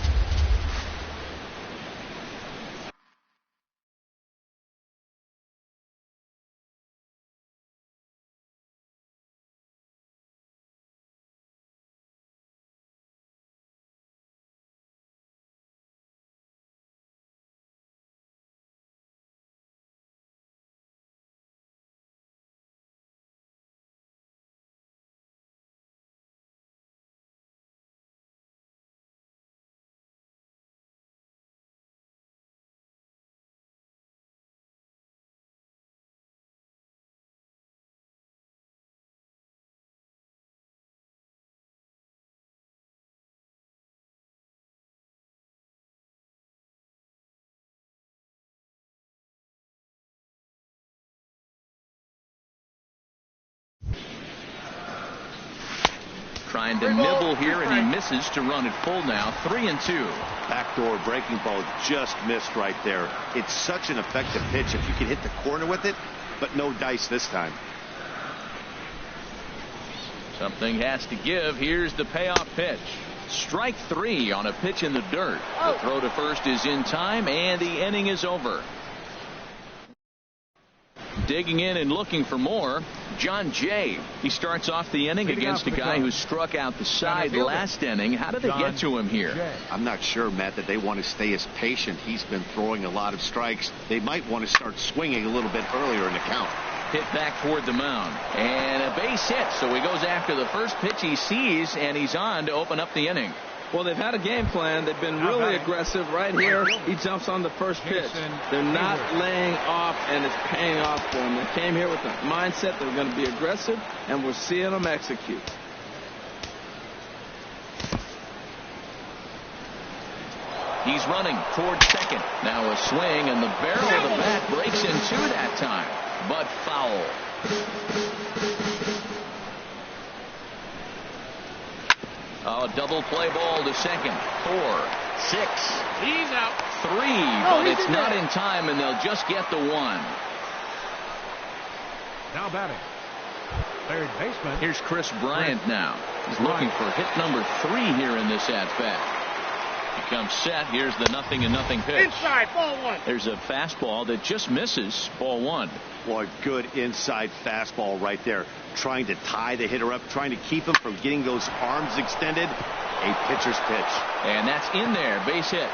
Trying to nibble here, and he misses to run it full now. 3-2. Backdoor breaking ball just missed right there. It's such an effective pitch if you can hit the corner with it, but no dice this time. Something has to give. Here's the payoff pitch. Strike 3 on a pitch in the dirt. The throw to first is in time, and the inning is over. Digging in and looking for more, John Jay. He starts off the inning against a guy who struck out the side last inning. How did they get to him here? I'm not sure, Matt, that they want to stay as patient. He's been throwing a lot of strikes. They might want to start swinging a little bit earlier in the count. Hit back toward the mound. And a base hit. So he goes after the first pitch he sees, and he's on to open up the inning. Well, they've had a game plan. They've been really aggressive. Right here, he jumps on the first pitch. They're not laying off, and it's paying off for them. They came here with the mindset they're going to be aggressive, and we're seeing them execute. He's running toward second. Now a swing, and the barrel of the bat breaks in 2 that time, but foul. Oh, double play ball to second. 4, 6. He's out. 3, but it's not in time, and they'll just get the 1. Now batting, third baseman. Here's Chris Bryant now. He's looking for hit number 3 here in this at-bat. He comes set. Here's the 0-0 pitch. Inside, ball 1. There's a fastball that just misses. Ball 1. Boy, good inside fastball right there. Trying to tie the hitter up, trying to keep him from getting those arms extended. A pitcher's pitch. And that's in there. Base hit.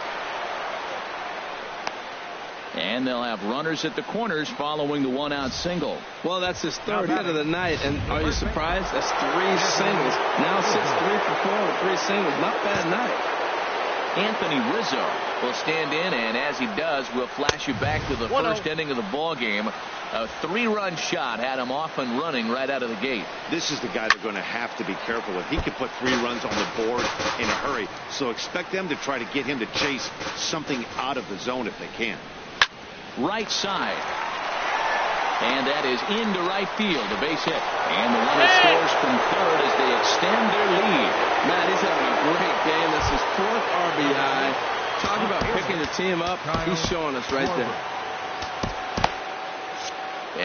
And they'll have runners at the corners following the 1-out single. Well, that's his 3rd hit of the night, and are you surprised? That's 3 singles. Now sits 3 for 4 with 3 singles. Not bad night. Anthony Rizzo will stand in, and as he does, we'll flash you back to the first inning of the ball game. A 3-run shot had him off and running right out of the gate. This is the guy they're going to have to be careful with. He can put 3 runs on the board in a hurry, so expect them to try to get him to chase something out of the zone if they can. Right side. And that is into right field, a base hit. And the runner scores from third as they extend their lead. Man, he's having a great game. This is 4th RBI. Talk about picking the team up. He's showing us right there.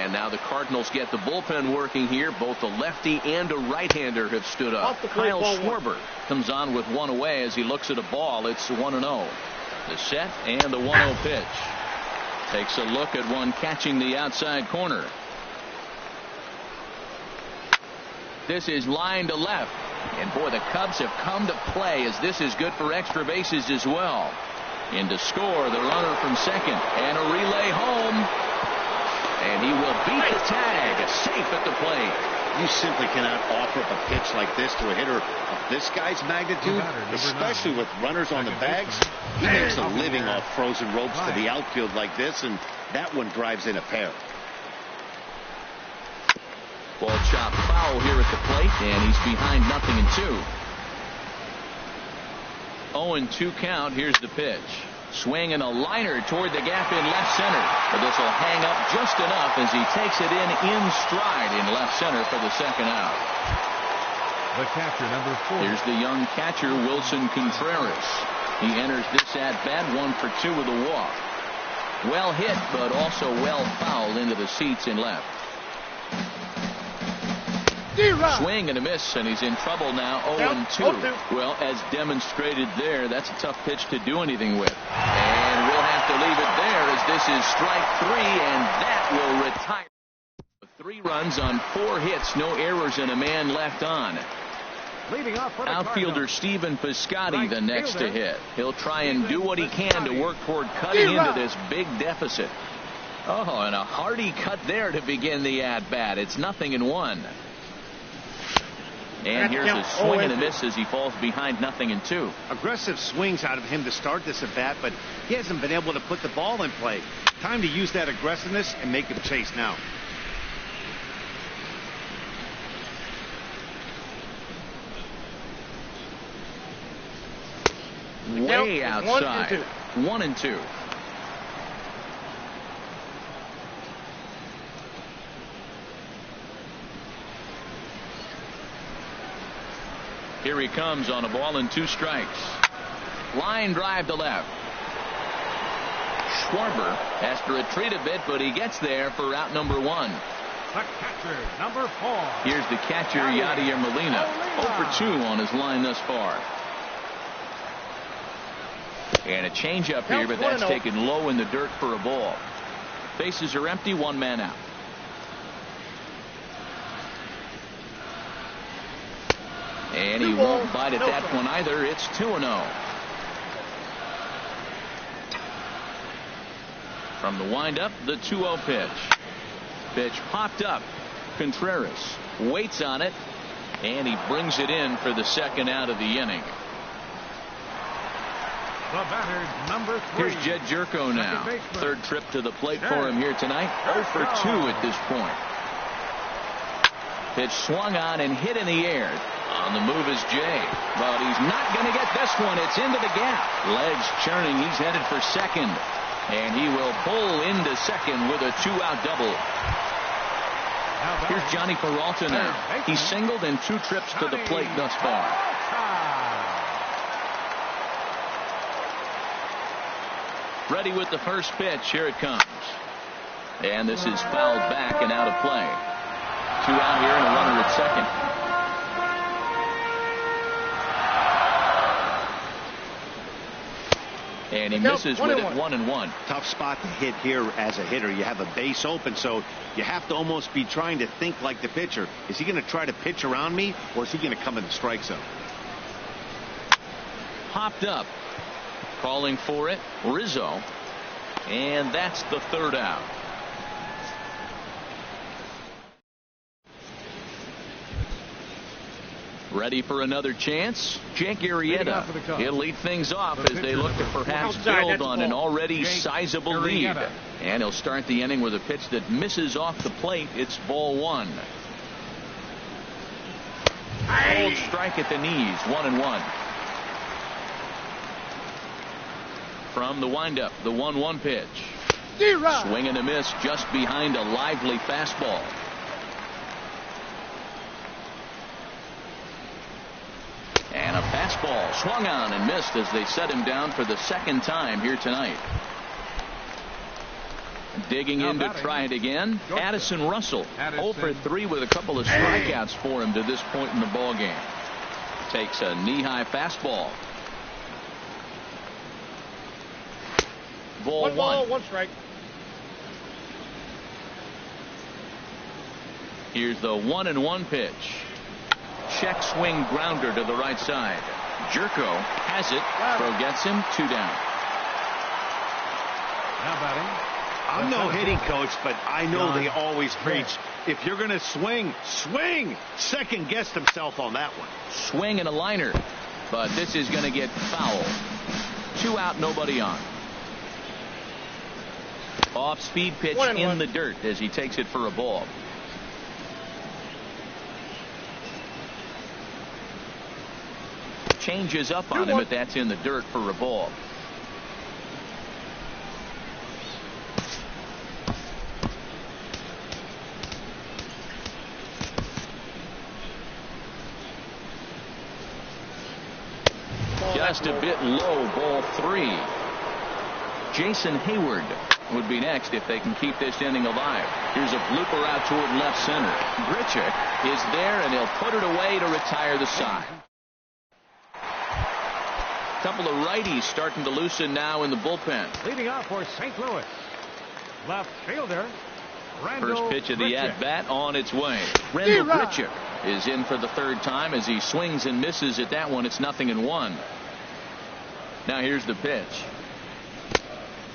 And now the Cardinals get the bullpen working here. Both a lefty and a right-hander have stood up. Kyle Schwarber comes on with 1 away as he looks at a ball. It's 1-0. The set and the 1-0 pitch. Takes a look at one catching the outside corner. This is line to left. And boy, the Cubs have come to play as this is good for extra bases as well. In to score the runner from second. And a relay home. And he will beat the tag. Safe at the plate. You simply cannot offer up a pitch like this to a hitter of this guy's magnitude, especially with runners on the bags. He makes a living off frozen ropes to the outfield like this, and that one drives in a pair. Ball chopped foul here at the plate, and he's behind 0-2. 0-2 count. Here's the pitch. Swinging a liner toward the gap in left center. But this will hang up just enough as he takes it in stride in left center for the second out. The catcher, number 4. Here's the young catcher, Wilson Contreras. He enters this at-bat 1 for 2 with a walk. Well hit, but also well fouled into the seats in left. Swing and a miss, and he's in trouble now. 0-2. Well, as demonstrated there, that's a tough pitch to do anything with. And we'll have to leave it there as this is strike 3, and that will retire. 3 runs on 4 hits, no errors, and a man left on. Leading off for the Outfielder Stephen Piscotty the next to hit. He'll try and do what he can to work toward cutting into this big deficit. Oh, and a hearty cut there to begin the at-bat. It's 0-1. And here's a swing and a miss as he falls behind 0-2. Aggressive swings out of him to start this at bat, but he hasn't been able to put the ball in play. Time to use that aggressiveness and make him chase now. Way outside. 1-2. Here he comes on a ball and 2 strikes. Line drive to left. Schwarber has to retreat a bit, but he gets there for out number 1. The catcher, number 4. Here's the catcher, Yadier Molina. 0 for 2 on his line thus far. And a changeup here, but that's taken low in the dirt for a ball. Bases are empty, 1 man out. And he won't bite at that one either. It's 2-0. From the windup, the 2-0 pitch. Pitch popped up. Contreras waits on it, and he brings it in for the second out of the inning. The batter, number 3. Here's Jed Jerko now. 3rd trip to the plate for him here tonight. 0 for 2 at this point. Pitch swung on and hit in the air. On the move is Jay, but he's not going to get this one. It's into the gap. Legs churning. He's headed for second, and he will pull into second with a 2-out double. Here's Johnny Peralta now. He's singled in 2 trips to the plate thus far. Ready with the first pitch. Here it comes. And this is fouled back and out of play. 2 out here and a runner at second. And he misses with it 1-1. Tough spot to hit here as a hitter. You have a base open, so you have to almost be trying to think like the pitcher. Is he going to try to pitch around me, or is he going to come in the strike zone? Popped up. Calling for it, Rizzo. And that's the 3rd out. Ready for another chance? Jake Arrieta. He'll lead things off as they look to perhaps build on an already sizable lead. And he'll start the inning with a pitch that misses off the plate. It's ball one. Old strike at the knees. 1-1. From the windup, the 1-1 pitch. Swing and a miss just behind a lively fastball. And a fastball swung on and missed as they set him down for the second time here tonight. Digging in to try it again, Addison Russell. 0 for 3 with a couple of strikeouts for him to this point in the ball game. Takes a knee-high fastball. Ball one ball, 1 strike. Here's the 1-1 pitch. Check swing grounder to the right side. Jerko has it. Throw gets him. 2 down. Now batting. I'm no hitting coach, but I know they always preach, if you're going to swing, swing. Second guessed himself on that one. Swing and a liner, but this is going to get foul. 2 out, nobody on. Off speed pitch in the dirt as he takes it for a ball. Changes up on him, but that's in the dirt for a ball. Just a bit low, ball 3. Jason Hayward would be next if they can keep this inning alive. Here's a blooper out toward left center. Grichuk is there, and he'll put it away to retire the side. Couple of righties starting to loosen now in the bullpen. Leading off for St. Louis, left fielder Randall First pitch of the Grichuk. at-bat on its way. Randall Grichuk is in for the 3rd time as he swings and misses at that one. It's 0-1. Now here's the pitch.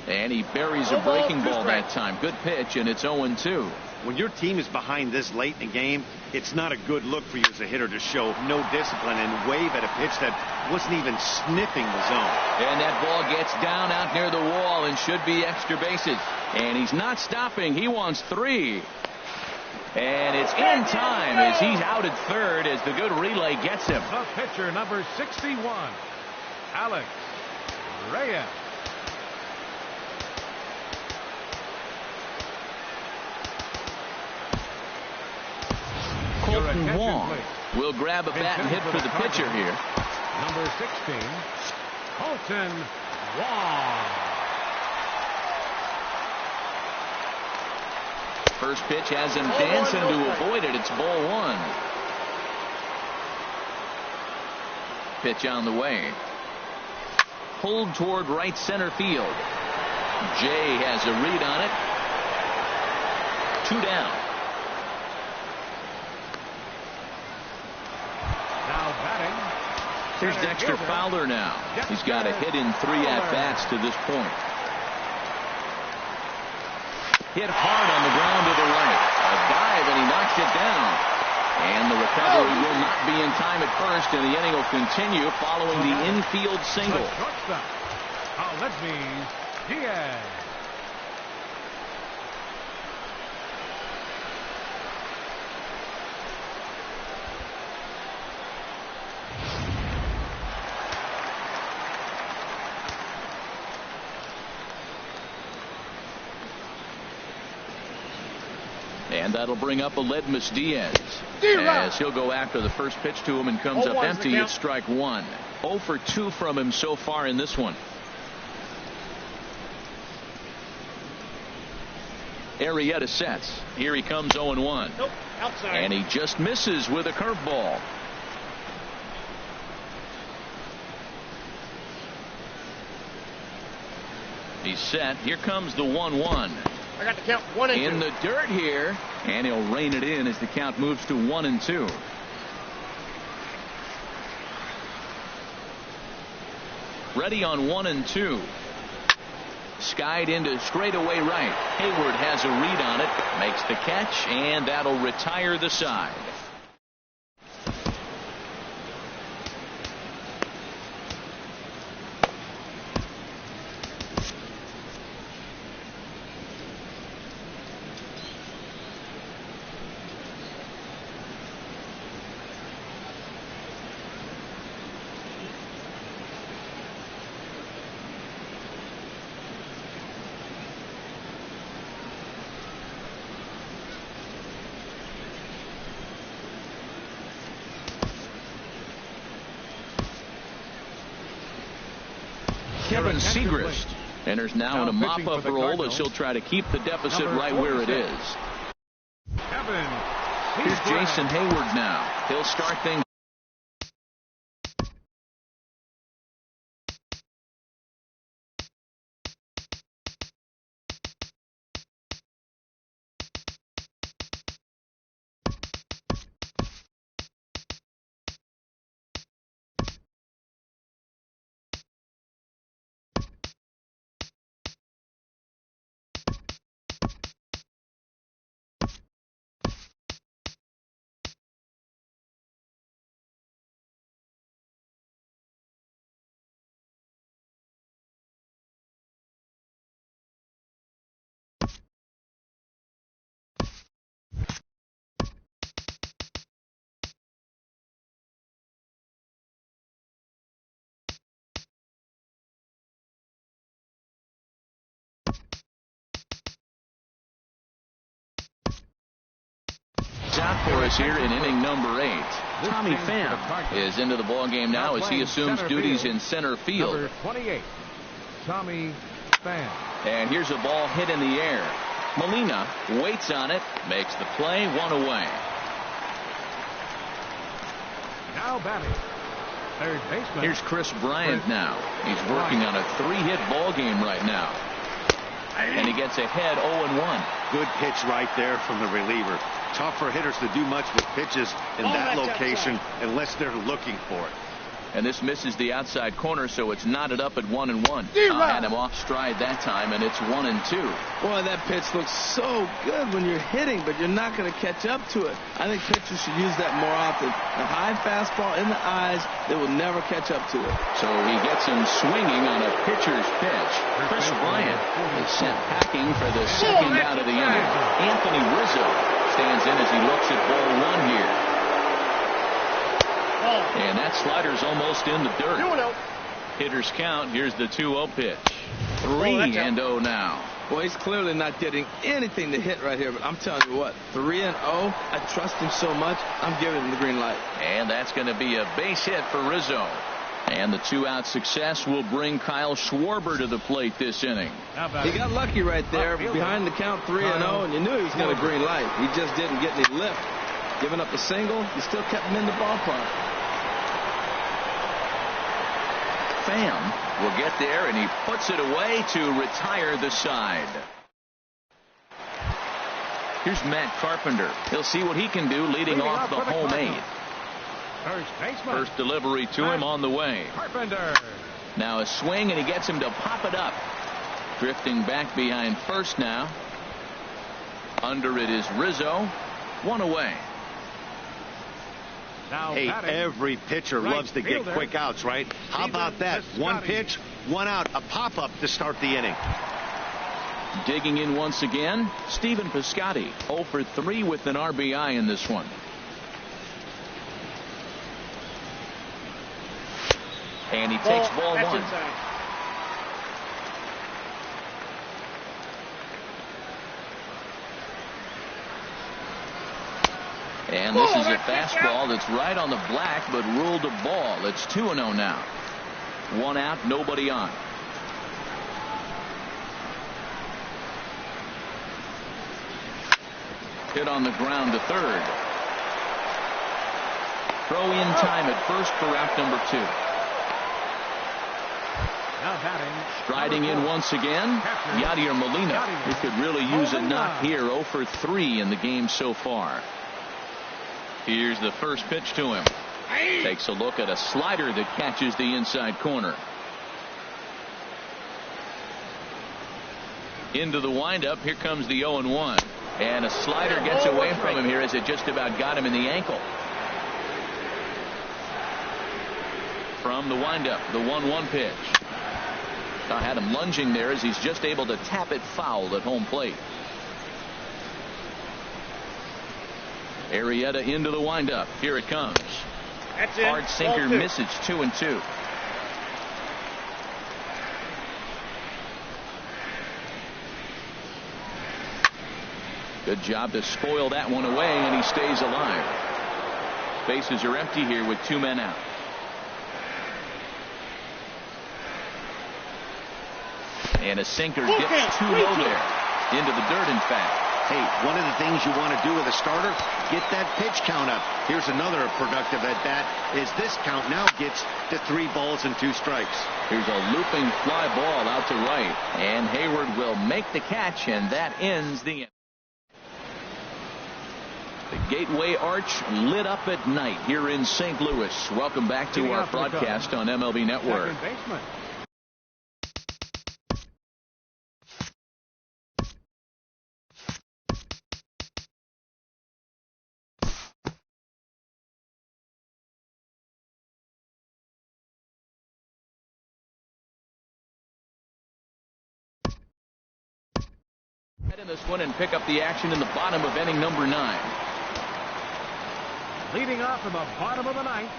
And he buries a breaking ball that time. Good pitch, and it's 0-2. When your team is behind this late in the game, it's not a good look for you as a hitter to show no discipline and wave at a pitch that wasn't even sniffing the zone. And that ball gets down out near the wall and should be extra bases. And he's not stopping. He wants 3. And it's in time as he's out at 3rd as the good relay gets him. The pitcher, number 61, Alex Reyes. Colton Wong will grab a bat and hit for the pitcher here. Number 16, Colton Wong. First pitch has him dancing to avoid it. It's ball 1. Pitch on the way. Pulled toward right center field. Jay has a read on it. 2 down. Now batting. Here's Dexter Fowler now. He's got a hit in 3 at-bats to this point. Hit hard on the ground to the right. A dive, and he knocks it down. And the recovery will not be in time at first, and the inning will continue following the infield single. Shortstop, Aledmys Diaz. And that'll bring up Aledmys Diaz as he'll go after the first pitch to him and comes up empty at strike 1. 0 for 2 from him so far in this one. Arrieta sets. Here he comes 0-1. Nope, outside. And he just misses with a curveball. He's set. Here comes the 1-1. I got the count 1 and 2. In the dirt here, and he'll rein it in as the count moves to 1-2. Ready on 1-2. Skied into straightaway right. Hayward has a read on it, makes the catch, and that'll retire the side. Kevin Segrist enters now in a mop-up role as he'll try to keep the deficit right where it is. Here's Jason Hayward now. He'll start things. Out for us here in inning number 8. Tommy Pham is into the ball game now as he assumes duties in center field. Number 28, Tommy Pham. And here's a ball hit in the air. Molina waits on it, makes the play, 1 away. Now batting, third baseman. Here's Chris Bryant now. He's working on a 3-hit ball game right now. And he gets ahead 0-1. Good pitch right there from the reliever. Tough for hitters to do much with pitches in that location unless they're looking for it. And this misses the outside corner, so it's knotted up at 1-1. Had him off stride that time, and it's 1-2. Boy, that pitch looks so good when you're hitting, but you're not going to catch up to it. I think pitchers should use that more often. The high fastball in the eyes, they will never catch up to it. So he gets him swinging on a pitcher's pitch. Chris Bryant is sent packing for the second out of the inning. Anthony Rizzo stands in as he looks at ball 1 here. And that slider's almost in the dirt. Hitters count. Here's the 2-0 pitch. 3-0 now. Well, he's clearly not getting anything to hit right here, but I'm telling you what, 3-0. I trust him so much, I'm giving him the green light. And that's going to be a base hit for Rizzo. And the 2-out success will bring Kyle Schwarber to the plate this inning. He got lucky right there behind the count 3-0, and you knew he was going to green light. He just didn't get any lift. Giving up a single, he still kept him in the ballpark. Pham will get there, and he puts it away to retire the side. Here's Matt Carpenter. He'll see what he can do leading off the home 8. First delivery to him on the way. Carpenter. Now a swing, and he gets him to pop it up. Drifting back behind first now. Under it is Rizzo. 1 away. Hey, every pitcher loves to get quick outs, right? How about that? 1 pitch, 1 out, a pop-up to start the inning. Digging in once again, Stephen Piscotty, 0 for 3 with an RBI in this one. And he takes ball 1. Inside. And this is a fastball that's right on the black, but ruled a ball. It's 2-0 now. 1 out, nobody on. Hit on the ground to third. Throw in time at first for out number 2. Now batting. Striding in once again, Yadier Molina. He could really use a knock here. 0 for 3 in the game so far. Here's the first pitch to him. Takes a look at a slider that catches the inside corner. Into the windup. Here comes the 0-1. And a slider gets away from him here as it just about got him in the ankle. From the windup, the 1-1 pitch. I had him lunging there as he's just able to tap it foul at home plate. Arrieta into the windup. Here it comes. That's it. Hard sinker misses. 2-2. Good job to spoil that one away, and he stays alive. Bases are empty here with 2 men out. And a sinker dips too low there. Into the dirt, in fact. Hey, one of the things you want to do with a starter, get that pitch count up. Here's another productive at-bat, is this count now gets to 3 balls and 2 strikes. Here's a looping fly ball out to right. And Hayward will make the catch, and that ends the inning. The Gateway Arch lit up at night here in St. Louis. Welcome back to our broadcast on MLB Network. Second baseman. Head in this one and pick up the action in the bottom of inning number 9. Leading off in the bottom of the 9th,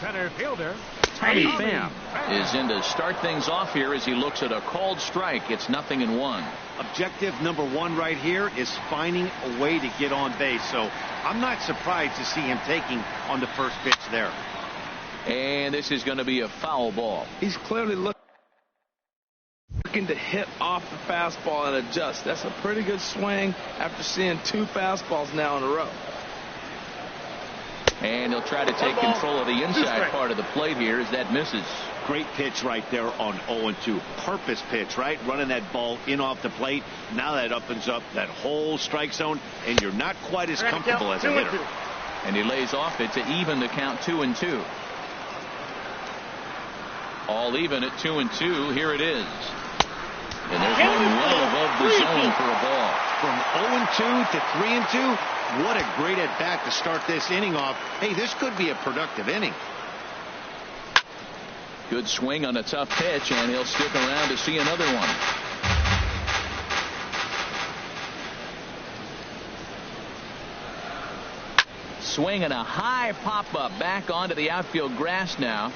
center fielder Tommy Pham is in to start things off here as he looks at a called strike. It's 0-1. Objective number 1 right here is finding a way to get on base. So I'm not surprised to see him taking on the first pitch there. And this is going to be a foul ball. He's clearly looking to hit off the fastball and adjust. That's a pretty good swing after seeing 2 fastballs now in a row. And he'll try to take control of the inside part of the plate here as that misses. Great pitch right there on 0-2. Purpose pitch, right? Running that ball in off the plate. Now that opens up that whole strike zone, and you're not quite as comfortable as a hitter. And he lays off it to even the count 2-2. All even at 2-2. Here it is. And there's one well above the zone for a ball. From 0-2 to 3-2. What a great at-bat to start this inning off. Hey, this could be a productive inning. Good swing on a tough pitch, and he'll stick around to see another one. Swing and a high pop-up back onto the outfield grass now.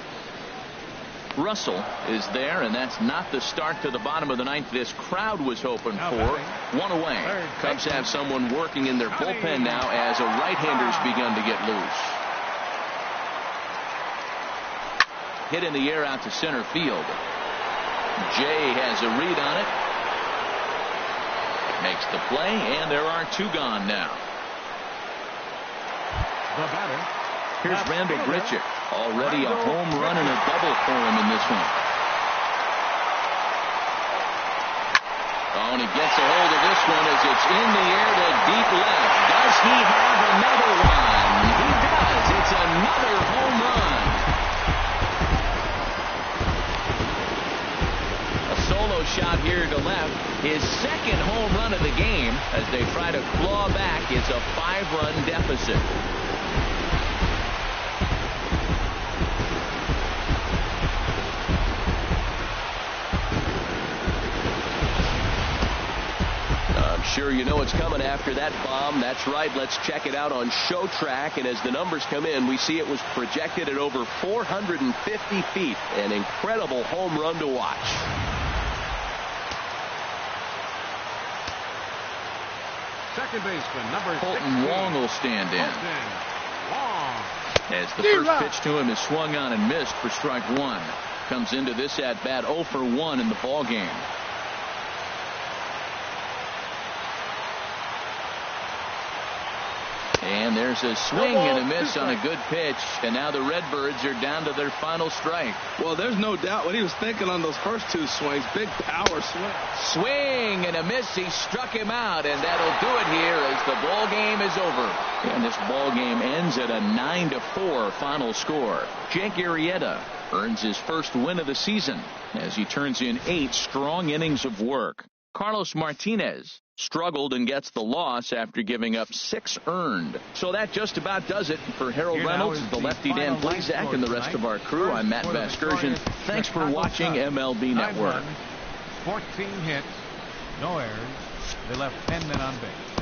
Russell is there, and that's not the start to the bottom of the 9th this crowd was hoping for. One away. Cubs have someone working in their bullpen now as a right-hander's begun to get loose. Hit in the air out to center field. Jay has a read on it. Makes the play, and there are 2 gone now. The batter. Here's Randall Grichuk. Already a home run and a double for him in this one. Oh, and he gets a hold of this one as it's in the air to deep left. Does he have another one? He does. It's another home run. A solo shot here to left. His second home run of the game as they try to claw back. It's a 5-run deficit. Sure, you know what's coming after that bomb. That's right. Let's check it out on Showtrack. And as the numbers come in, we see it was projected at over 450 feet. An incredible home run to watch. Second baseman, number Colton 16. Wong will stand in. As the first pitch to him is swung on and missed for strike 1. Comes into this at bat 0 for 1 in the ball game. And there's a swing and a miss on a good pitch. And now the Redbirds are down to their final strike. Well, there's no doubt what he was thinking on those first 2 swings. Big power swing. Swing and a miss. He struck him out, and that'll do it here as the ball game is over. And this ball game ends at a 9-4 final score. Jake Arrieta earns his first win of the season as he turns in 8 strong innings of work. Carlos Martinez struggled and gets the loss after giving up 6 earned. So that just about does it for Harold Reynolds, the lefty Dan Plesac, and the rest of our crew. I'm Matt Vasgersian. Thanks for watching MLB Network. 14 hits, no errors. They left 10 men on base.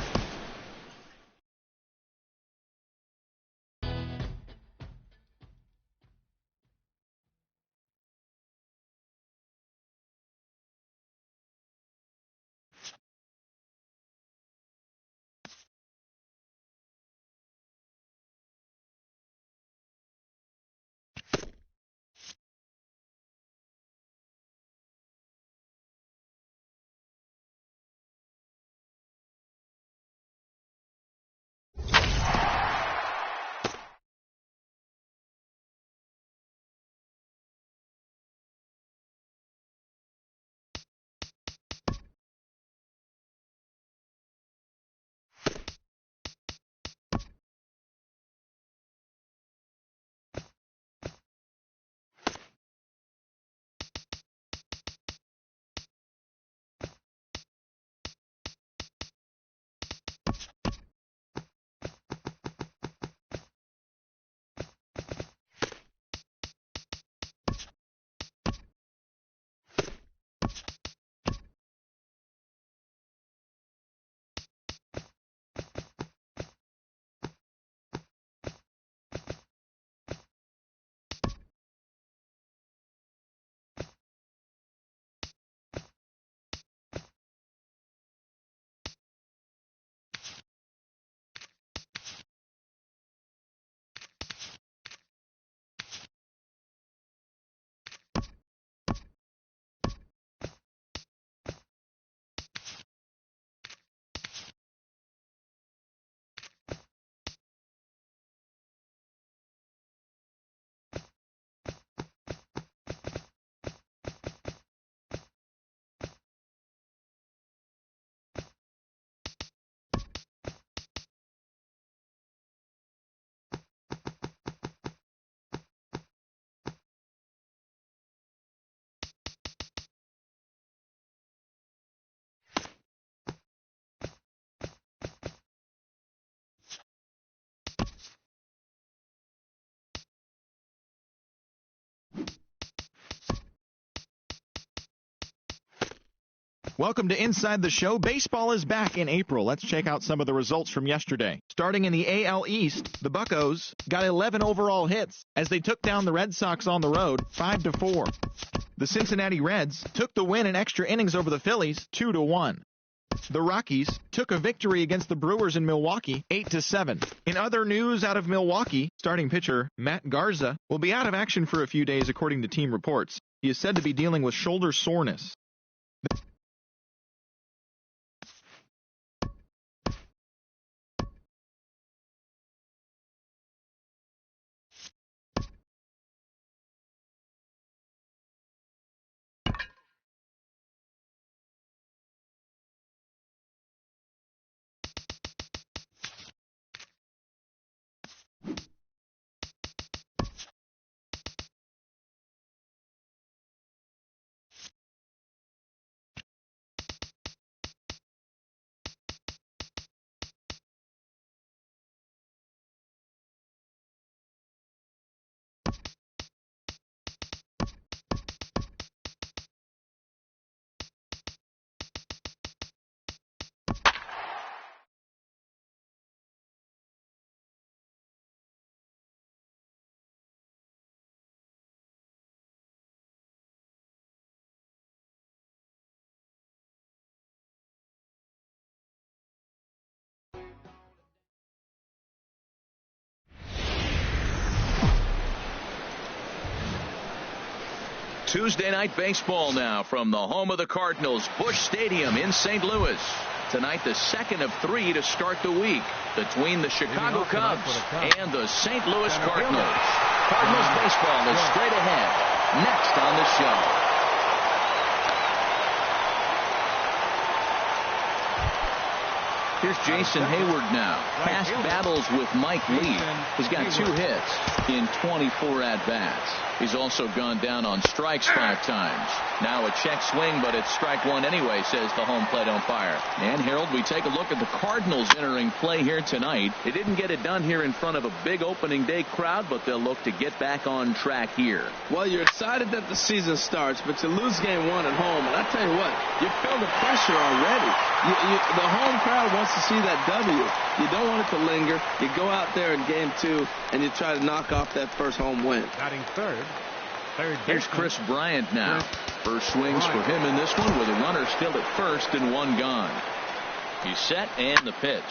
Welcome to Inside the Show. Baseball is back in April. Let's check out some of the results from yesterday. Starting in the AL East, the Buccos got 11 overall hits as they took down the Red Sox on the road 5-4. The Cincinnati Reds took the win in extra innings over the Phillies 2-1. The Rockies took a victory against the Brewers in Milwaukee 8-7. In other news out of Milwaukee, starting pitcher Matt Garza will be out of action for a few days according to team reports. He is said to be dealing with shoulder soreness. Tuesday night baseball now from the home of the Cardinals, Busch Stadium in St. Louis. Tonight, the second of 3 to start the week between the Chicago Cubs and the St. Louis Cardinals. Cardinals baseball is straight ahead. Next on the show. Here's Jason Hayward now. Past battles with Mike Lee. He's got 2 hits in 24 at-bats. He's also gone down on strikes 5 times. Now a check swing, but it's strike 1 anyway, says the home plate umpire. And, Harold, we take a look at the Cardinals entering play here tonight. They didn't get it done here in front of a big opening day crowd, but they'll look to get back on track here. Well, you're excited that the season starts, but you lose game 1 at home. And I tell you what, you feel the pressure already. The home crowd wants to see that W. You don't want it to linger. You go out there in game 2, and you try to knock off that first home win. Batting third. Here's Chris Bryant now. First swings for him in this one with a runner still at first and 1 gone. He's set and the pitch.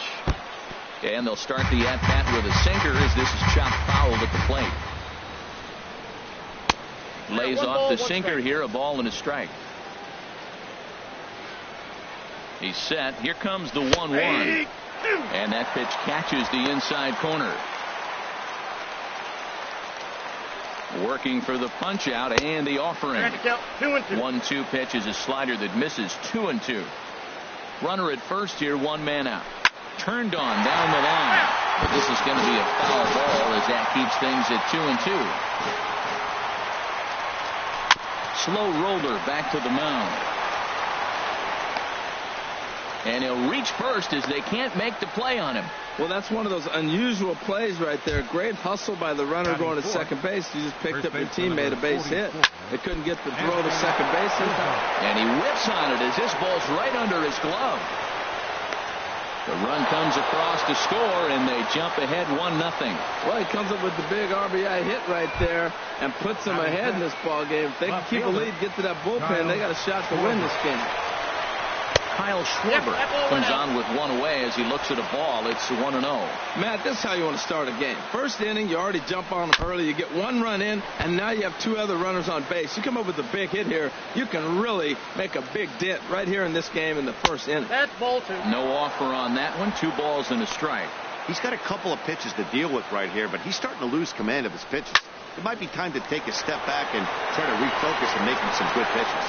And they'll start the at-bat with a sinker as this is chopped foul at the plate. Lays off the sinker here, a ball and a strike. He's set. Here comes the 1-1. And that pitch catches the inside corner. Working for the punch out and the offering. 1-2 pitch is a slider that misses. 2-2. Runner at first here, 1 man out. Turned on down the line. But this is going to be a foul ball as that keeps things at 2-2. Slow roller back to the mound. And he'll reach first as they can't make the play on him. Well, that's one of those unusual plays right there. Great hustle by the runner going to second base. You just picked up your teammate a base hit. They couldn't get the throw to second base in time. And he whips on it as this ball's right under his glove. The run comes across to score, and they jump ahead 1-0. Well, he comes up with the big RBI hit right there and puts them ahead in this ball game. If they can keep a lead, get to that bullpen, they got a shot to win this game. Kyle Schwarber comes on with 1 away as he looks at a ball. It's 1-0. Matt, this is how you want to start a game. First inning, you already jump on them early. You get 1 run in, and now you have 2 other runners on base. You come up with a big hit here, you can really make a big dent right here in this game in the first inning. That's ball 2. No offer on that one. 2 balls and a strike. He's got a couple of pitches to deal with right here, but he's starting to lose command of his pitches. It might be time to take a step back and try to refocus and make him some good pitches.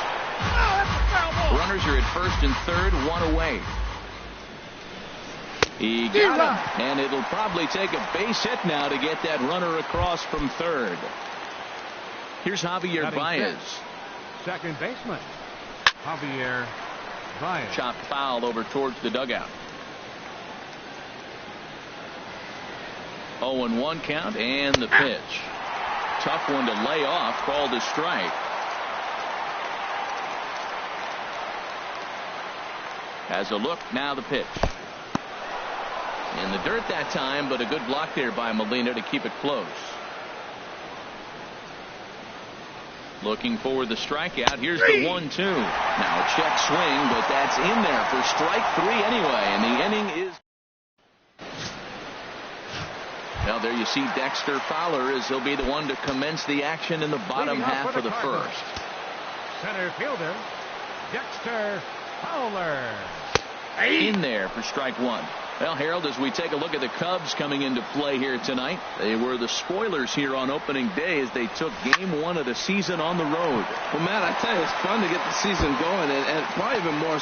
Runners are at first and third, 1 away. He got it, and it'll probably take a base hit now to get that runner across from third. Here's Javier Baez. Second baseman, Javier Baez. Chopped foul over towards the dugout. 0-1 count and the pitch. Tough one to lay off, called a strike. Has a look, now the pitch. In the dirt that time, but a good block there by Molina to keep it close. Looking for the strikeout. Here's the 1-2. Now a check swing, but that's in there for strike 3 anyway, and the inning is. Well, there you see Dexter Fowler as he'll be the one to commence the action in the bottom half of the first. Center fielder, Dexter Fowler. In there for strike 1. Well, Harold, as we take a look at the Cubs coming into play here tonight, they were the spoilers here on opening day as they took game 1 of the season on the road. Well, Matt, I tell you, it's fun to get the season going, and probably even more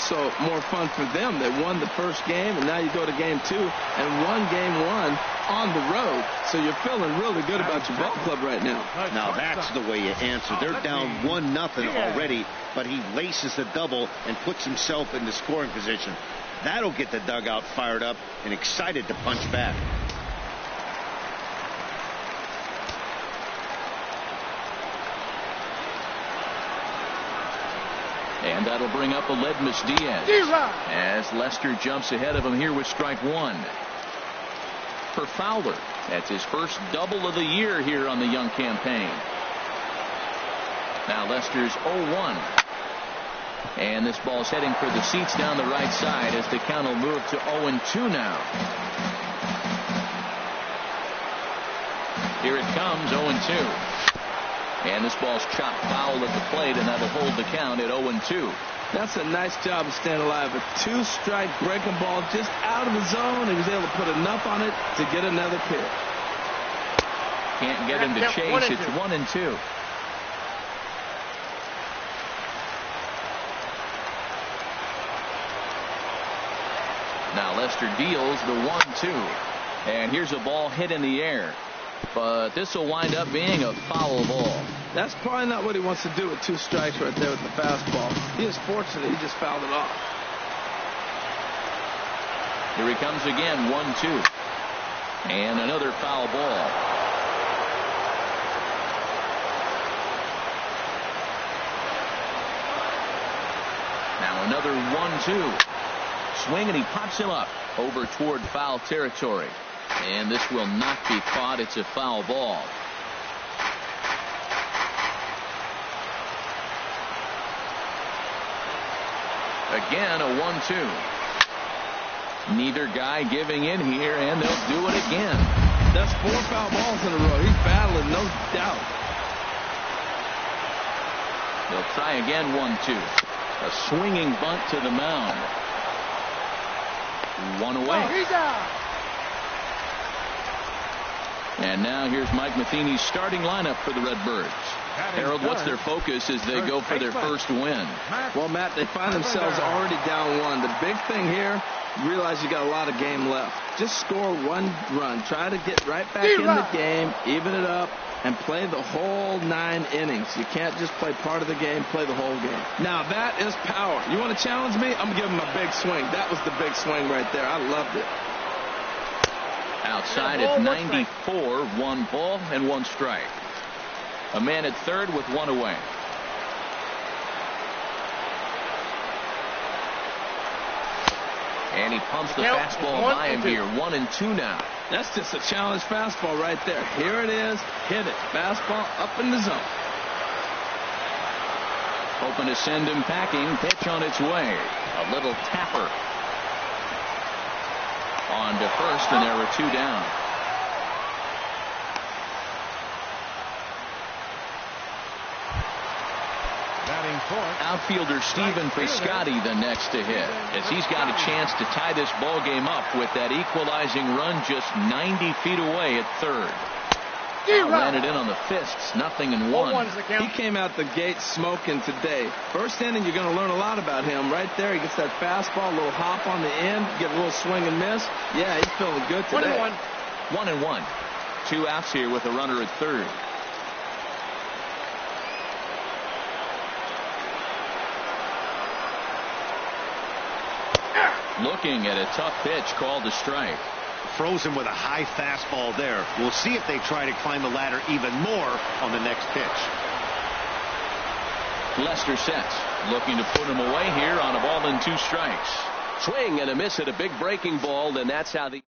fun for them. They won the first game, and now you go to game 2 and won game 1 on the road. So you're feeling really good about your ball club right now. Now that's the way you answer. They're down 1-0 already, but he laces the double and puts himself in the scoring position. That'll get the dugout fired up and excited to punch back. And that'll bring up Aledmus Diaz as Lester jumps ahead of him here with strike 1. For Fowler, that's his first double of the year here on the young campaign. Now Lester's 0-1. And this ball's heading for the seats down the right side as the count will move to 0-2 now. Here it comes, 0-2. And this ball's chopped foul at the plate, and that'll hold the count at 0-2. That's a nice job of staying alive. A 2-strike breaking ball just out of the zone. He was able to put enough on it to get another pitch. Can't get him to chase. It's 1-2. Now Lester deals the 1-2. And here's a ball hit in the air. But this will wind up being a foul ball. That's probably not what he wants to do with 2 strikes right there with the fastball. He is fortunate he just fouled it off. Here he comes again, 1-2. And another foul ball. Now another 1-2. Swing, and he pops him up over toward foul territory. And this will not be caught. It's a foul ball. Again, a 1-2. Neither guy giving in here, and they'll do it again. That's 4 foul balls in a row. He's battling, no doubt. They'll try again, 1-2. A swinging bunt to the mound. 1 away. Oh, he's out. And now here's Mike Matheny's starting lineup for the Redbirds. Harold, what's their focus as they go for their first win? Well, Matt, they find themselves already down 1. The big thing here, you realize you got a lot of game left. Just score 1 run. Try to get right back in the game, even it up, and play the whole 9 innings. You can't just play part of the game, play the whole game. Now, that is power. You want to challenge me? I'm going to give him a big swing. That was the big swing right there. I loved it. Outside at 94, 1 ball and 1 strike. A man at third with 1 away. And he pumps the fastball by him here. 1-2 now. That's just a challenge fastball right there. Here it is. Hit it. Fastball up in the zone. Hoping to send him packing. Pitch on its way. A little tapper. On to first, and there were 2 down. Outfielder Stephen Piscotty the next to hit, as he's got a chance to tie this ball game up with that equalizing run just 90 feet away at third. Ran it in on the fists, 0-1. He came out the gate smoking today. First inning, you're going to learn a lot about him. Right there, he gets that fastball, a little hop on the end, get a little swing and miss. Yeah, he's feeling good today. 1-1. 2 outs here with a runner at third. Looking at a tough pitch called a strike. Frozen with a high fastball there. We'll see if they try to climb the ladder even more on the next pitch. Lester sets, looking to put him away here on a ball and 2 strikes. Swing and a miss at a big breaking ball, and that's how the...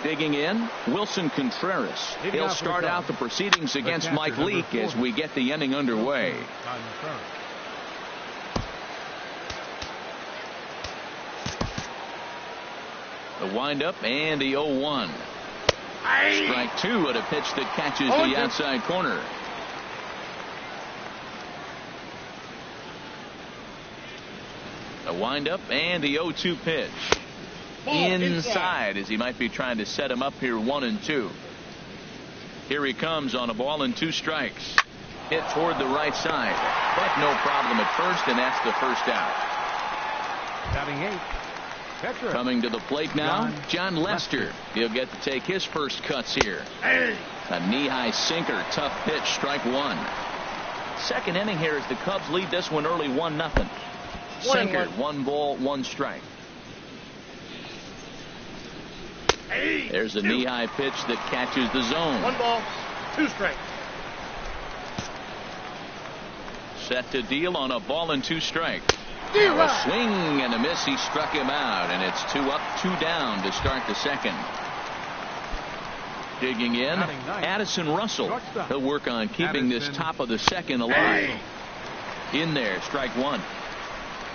Digging in, Wilson Contreras. He'll start out the proceedings against Mike Leake as we get the inning underway. The windup and the 0-1. Strike two at a pitch that catches the outside corner. The windup and the 0-2 pitch. Inside as he might be trying to set him up here 1-2. Here he comes on a ball and 2 strikes. Hit toward the right side, but no problem at first, and that's the first out. Batting 8. Catcher. Coming to the plate now, John Lester. He'll get to take his first cuts here. A knee-high sinker, tough pitch, strike 1. Second inning here as the Cubs lead this one early 1-0. Sinker, 1 ball, 1 strike. There's a knee-high pitch that catches the zone. 1 ball, 2 strikes. Set to deal on a ball and 2 strikes. A swing and a miss. He struck him out, and it's 2 up, 2 down to start the second. Digging in, Addison Russell. He'll work on keeping this top of the second alive. In there, strike 1.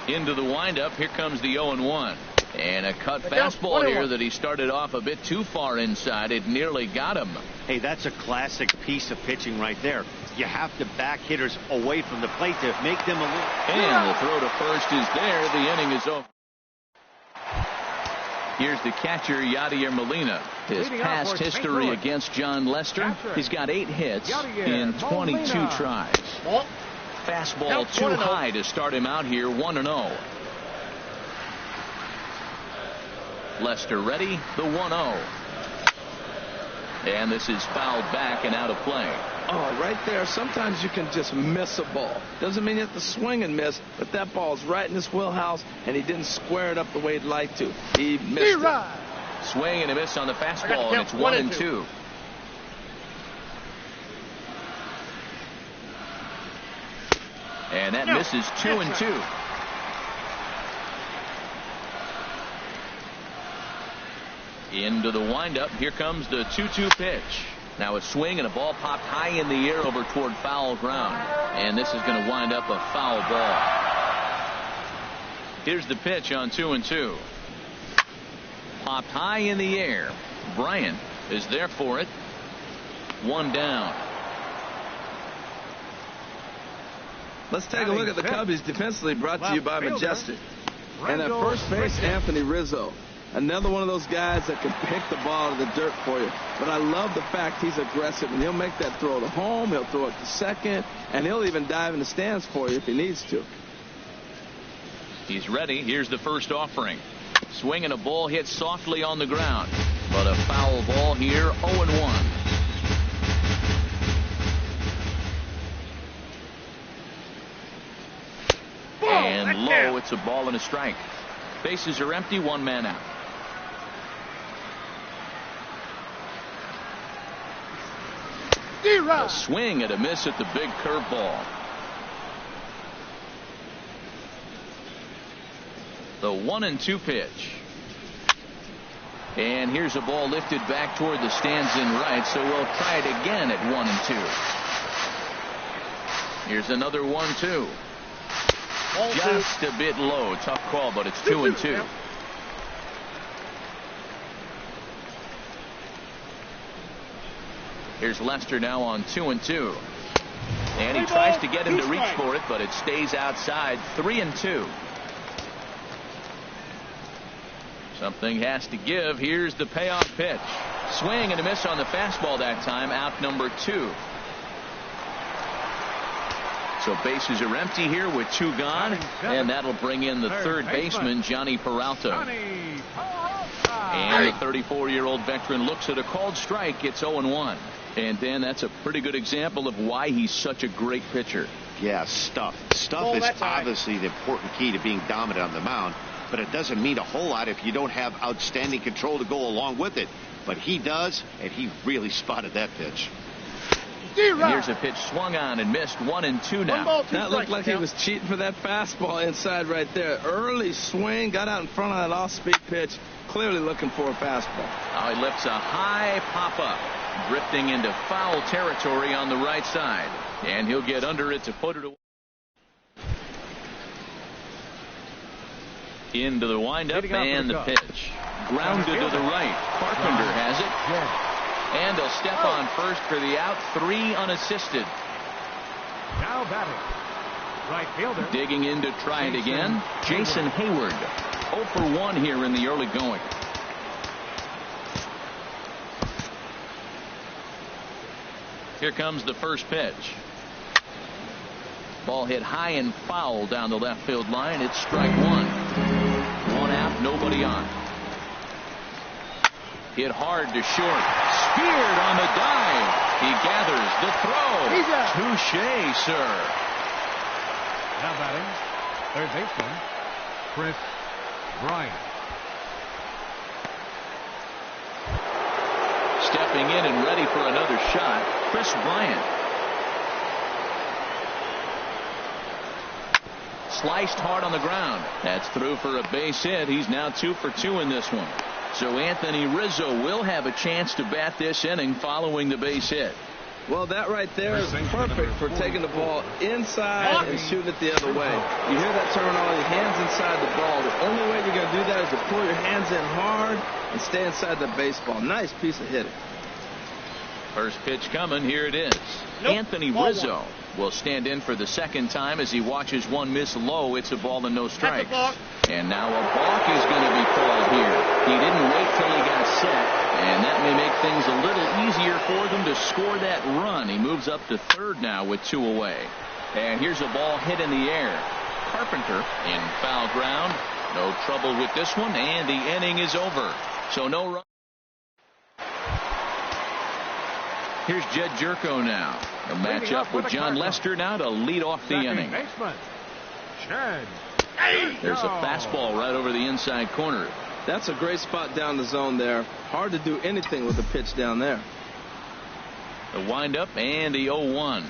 Into the windup. Here comes the 0-1. And a cut fastball here that he started off a bit too far inside. It nearly got him. Hey, that's a classic piece of pitching right there. You have to back hitters away from the plate to make them a little. And the throw to first is there. The inning is over. Here's the catcher, Yadier Molina. His past history against John Lester. He's got 8 hits in 22 tries. Fastball too high to start him out here, 1-0. Lester ready, the 1-0. And this is fouled back and out of play. Oh, right there. Sometimes you can just miss a ball. Doesn't mean you have to swing and miss, but that ball's right in his wheelhouse, and he didn't square it up the way he'd like to. He missed it. Swing and a miss on the fastball, and it's 1-2. And that misses 2-2. Into the windup. Here comes the 2-2 pitch. Now a swing and a ball popped high in the air over toward foul ground. And this is going to wind up a foul ball. Here's the pitch on 2-2. Popped high in the air. Bryant is there for it. 1 down. Let's take a look at the Cubbies defensively, brought to you by Majestic. And at first base, Anthony Rizzo. Another one of those guys that can pick the ball to the dirt for you. But I love the fact he's aggressive, and he'll make that throw to home, he'll throw it to second, and he'll even dive in the stands for you if he needs to. He's ready. Here's the first offering. Swing and a ball hit softly on the ground. But a foul ball here, 0-1. And low, it's a ball and a strike. Bases are empty, 1 man out. A swing and a miss at the big curveball. The 1-2 pitch. And here's a ball lifted back toward the stands in right, so we'll try it again at 1-2. Here's another 1-2. Just a bit low. Tough call, but it's 2-2. Here's Lester now on 2-2. And he tries to get him to reach for it, but it stays outside. 3-2. Something has to give. Here's the payoff pitch. Swing and a miss on the fastball that time. Out number 2. So bases are empty here with 2 gone, and that'll bring in the third baseman, Johnny Peralta. And the 34-year-old veteran looks at a called strike. It's 0-1. And Dan, that's a pretty good example of why he's such a great pitcher. Yeah, stuff is obviously the important key to being dominant on the mound, but it doesn't mean a whole lot if you don't have outstanding control to go along with it. But he does, and he really spotted that pitch. And here's a pitch swung on and missed. 1-2 now. That looked like he was cheating for that fastball inside right there. Early swing, got out in front of that off-speed pitch. Clearly looking for a fastball. Now he lifts a high pop-up, drifting into foul territory on the right side. And he'll get under it to put it away. Into the windup and the pitch. Grounded to the right. Carpenter has it. And he'll step on first for the out. 3 unassisted. Now batting. Right fielder. Digging in to try it again. Jason Hayward. 0 for 1 here in the early going. Here comes the first pitch. Ball hit high and foul down the left field line. It's strike 1. 1 out, nobody on. Hit hard to short. Speared on the dive. He gathers the throw. Touché, sir. Now batting, third baseman, Chris Bryant. Stepping in and ready for another shot, Chris Bryant. Sliced hard on the ground. That's through for a base hit. He's now 2 for 2 in this one. So Anthony Rizzo will have a chance to bat this inning following the base hit. Well, that right there is perfect for taking the ball inside and shooting it the other way. You hear that terminology, hands inside the ball. The only way you're going to do that is to pull your hands in hard and stay inside the baseball. Nice piece of hitting. First pitch coming. Here it is. Anthony Rizzo will stand in for the second time as he watches one miss low. It's a ball and no strikes. And now a balk is going to be called here. He didn't wait till he got set, and that may make things a little easier for them to score that run. He moves up to third now with 2 away. And here's a ball hit in the air. Carpenter in foul ground. No trouble with this one, and the inning is over. So no run. Here's Jed Jerko now. He'll match up with John Lester now to lead off the inning. There's a fastball right over the inside corner. That's a great spot down the zone there. Hard to do anything with the pitch down there. The windup and the 0-1.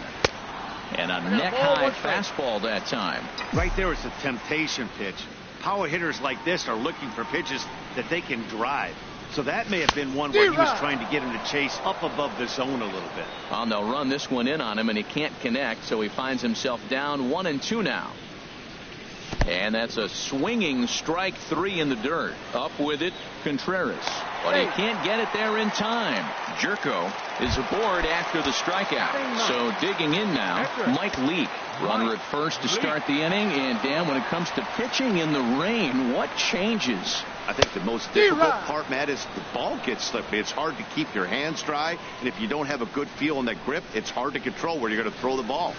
And a neck-high fastball that time. Right there is a temptation pitch. Power hitters like this are looking for pitches that they can drive. So that may have been one where he was trying to get him to chase up above the zone a little bit. Well, they'll run this one in on him, and he can't connect, so he finds himself down 1-2 now. And that's a swinging strike 3 in the dirt. Up with it, Contreras. But he can't get it there in time. Jerko is aboard after the strikeout. So digging in now, Mike Leake. Runner at first to start the inning. And Dan, when it comes to pitching in the rain, what changes? I think the most difficult part, Matt, is the ball gets slippery. It's hard to keep your hands dry. And if you don't have a good feel on that grip, it's hard to control where you're going to throw the ball.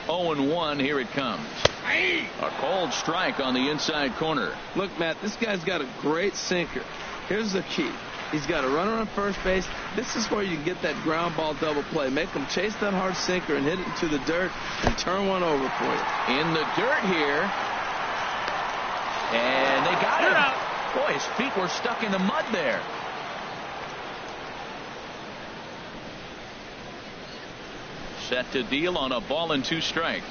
0-1, here it comes. A cold strike on the inside corner. Look, Matt, this guy's got a great sinker. Here's the key. He's got a runner on first base. This is where you can get that ground ball double play. Make him chase that hard sinker and hit it into the dirt and turn one over for you. In the dirt here. And they got him. Boy, his feet were stuck in the mud there. Set to deal on a ball and 2 strikes.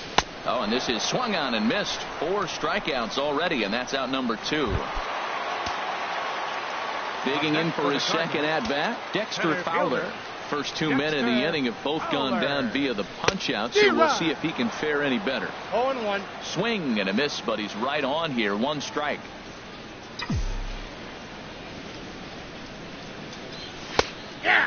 Oh, and this is swung on and missed. 4 strikeouts already, and that's out number 2. Digging in for his second at-bat, Dexter Fowler. First 2 men in the inning have both gone down via the punch-out, so we'll see if he can fare any better. 0-1. Swing and a miss, but he's right on here. 1 strike.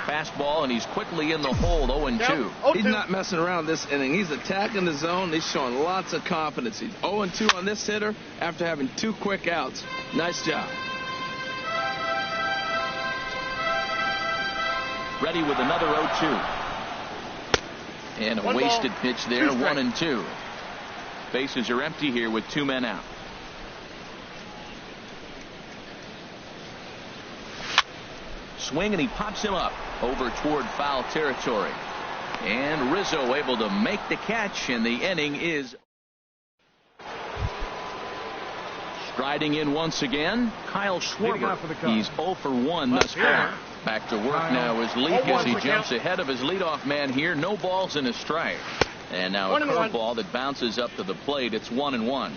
Fastball, and he's quickly in the hole. 0-2. He's not messing around this inning. He's attacking the zone. He's showing lots of confidence. He's 0-2 on this hitter after having 2 quick outs. Nice job. Ready with another 0-2. And a wasted pitch there. 1-2. Bases are empty here with 2 men out. Swing, and he pops him up over toward foul territory. And Rizzo able to make the catch, and the inning is Striding in once again, Kyle Leading off Schwarber. for the Cubs. He's 0 for 1 thus far. Back to work now is Leake as he jumps ahead of his leadoff man here. No balls and a strike. And now a curveball that bounces up to the plate. It's 1-1.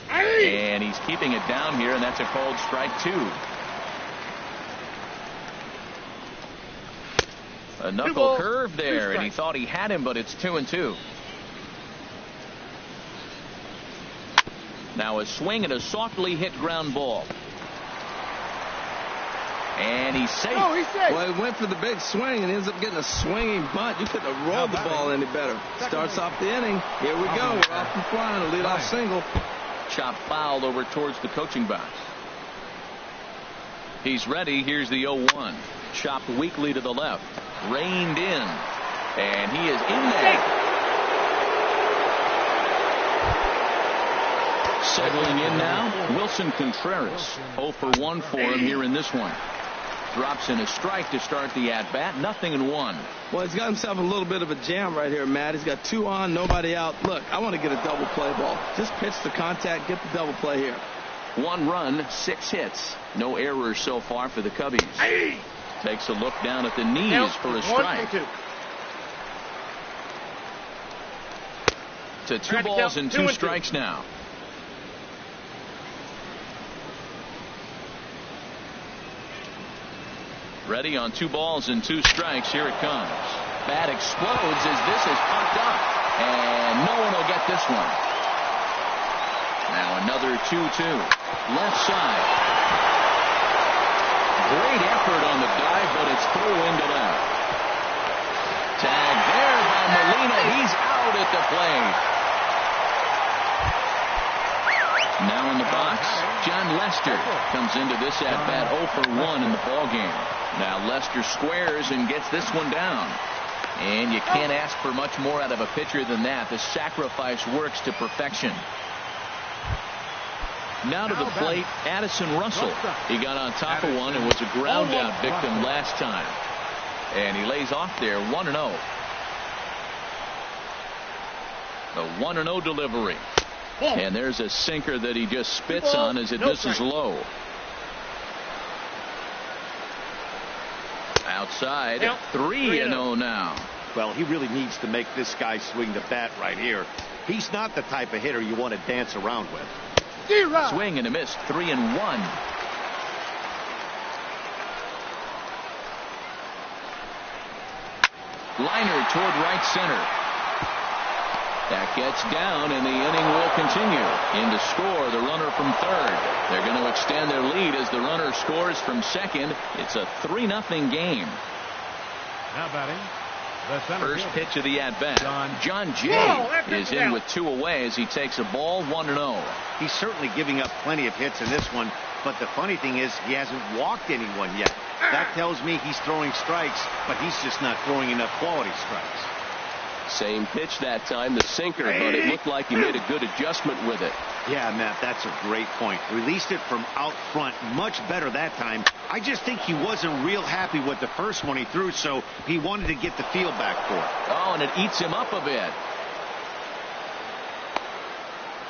And he's keeping it down here, and that's a called strike 2. A knuckle curve there, and he thought he had him, but it's 2-2. Now a swing and a softly hit ground ball. And he's safe. Oh, he's safe. Well, he went for the big swing and ends up getting a swinging bunt. You couldn't have rolled the ball any better. Starts off the inning. Here we go. We're off and flying. A leadoff single. Chop foul over towards the coaching box. He's ready. Here's the 0-1. Chopped weakly to the left. Reined in. And he is in there. Settling in now, Wilson Contreras. 0 for 1 for him here in this one. Drops in a strike to start the at-bat. 0-1. Well, he's got himself a little bit of a jam right here, Matt. He's got 2 on, nobody out. Look, I want to get a double play ball. Just pitch the contact, get the double play here. 1 run, 6 hits. No errors so far for the Cubbies. Takes a look down at the knees for a strike. To 2 balls and 2 strikes now. Ready on 2 balls and 2 strikes. Here it comes. Bat explodes as this is popped up. And no one will get this one. Now another 2-2. Left side. Great effort on the dive, but it's through into left. Tag there by Molina. He's out at the plate. Now in the box, John Lester comes into this at-bat 0 for 1 in the ballgame. Now Lester squares and gets this one down. And you can't ask for much more out of a pitcher than that. The sacrifice works to perfection. Now to the plate, Addison Russell. He got on top of one and was a ground-out victim last time. And he lays off there 1-0. The 1-0 delivery. And there's a sinker that he just spits on as it misses low. Outside, 3-0 now. Well, he really needs to make this guy swing the bat right here. He's not the type of hitter you want to dance around with. Swing and a miss, 3-1. Liner toward right center. That gets down, and the inning will continue. In to score, the runner from third. They're going to extend their lead as the runner scores from second. It's a 3-0 game. Now batting, the center First fielder. pitch of the at-bat. John Jay is in with 2 away as he takes a ball 1-0. He's certainly giving up plenty of hits in this one, but the funny thing is he hasn't walked anyone yet. That tells me he's throwing strikes, but he's just not throwing enough quality strikes. Same pitch that time, the sinker, but it looked like he made a good adjustment with it. Yeah, Matt, that's a great point. Released it from out front much better that time. I just think he wasn't real happy with the first one he threw, so he wanted to get the feel back for it. Oh, and it eats him up a bit.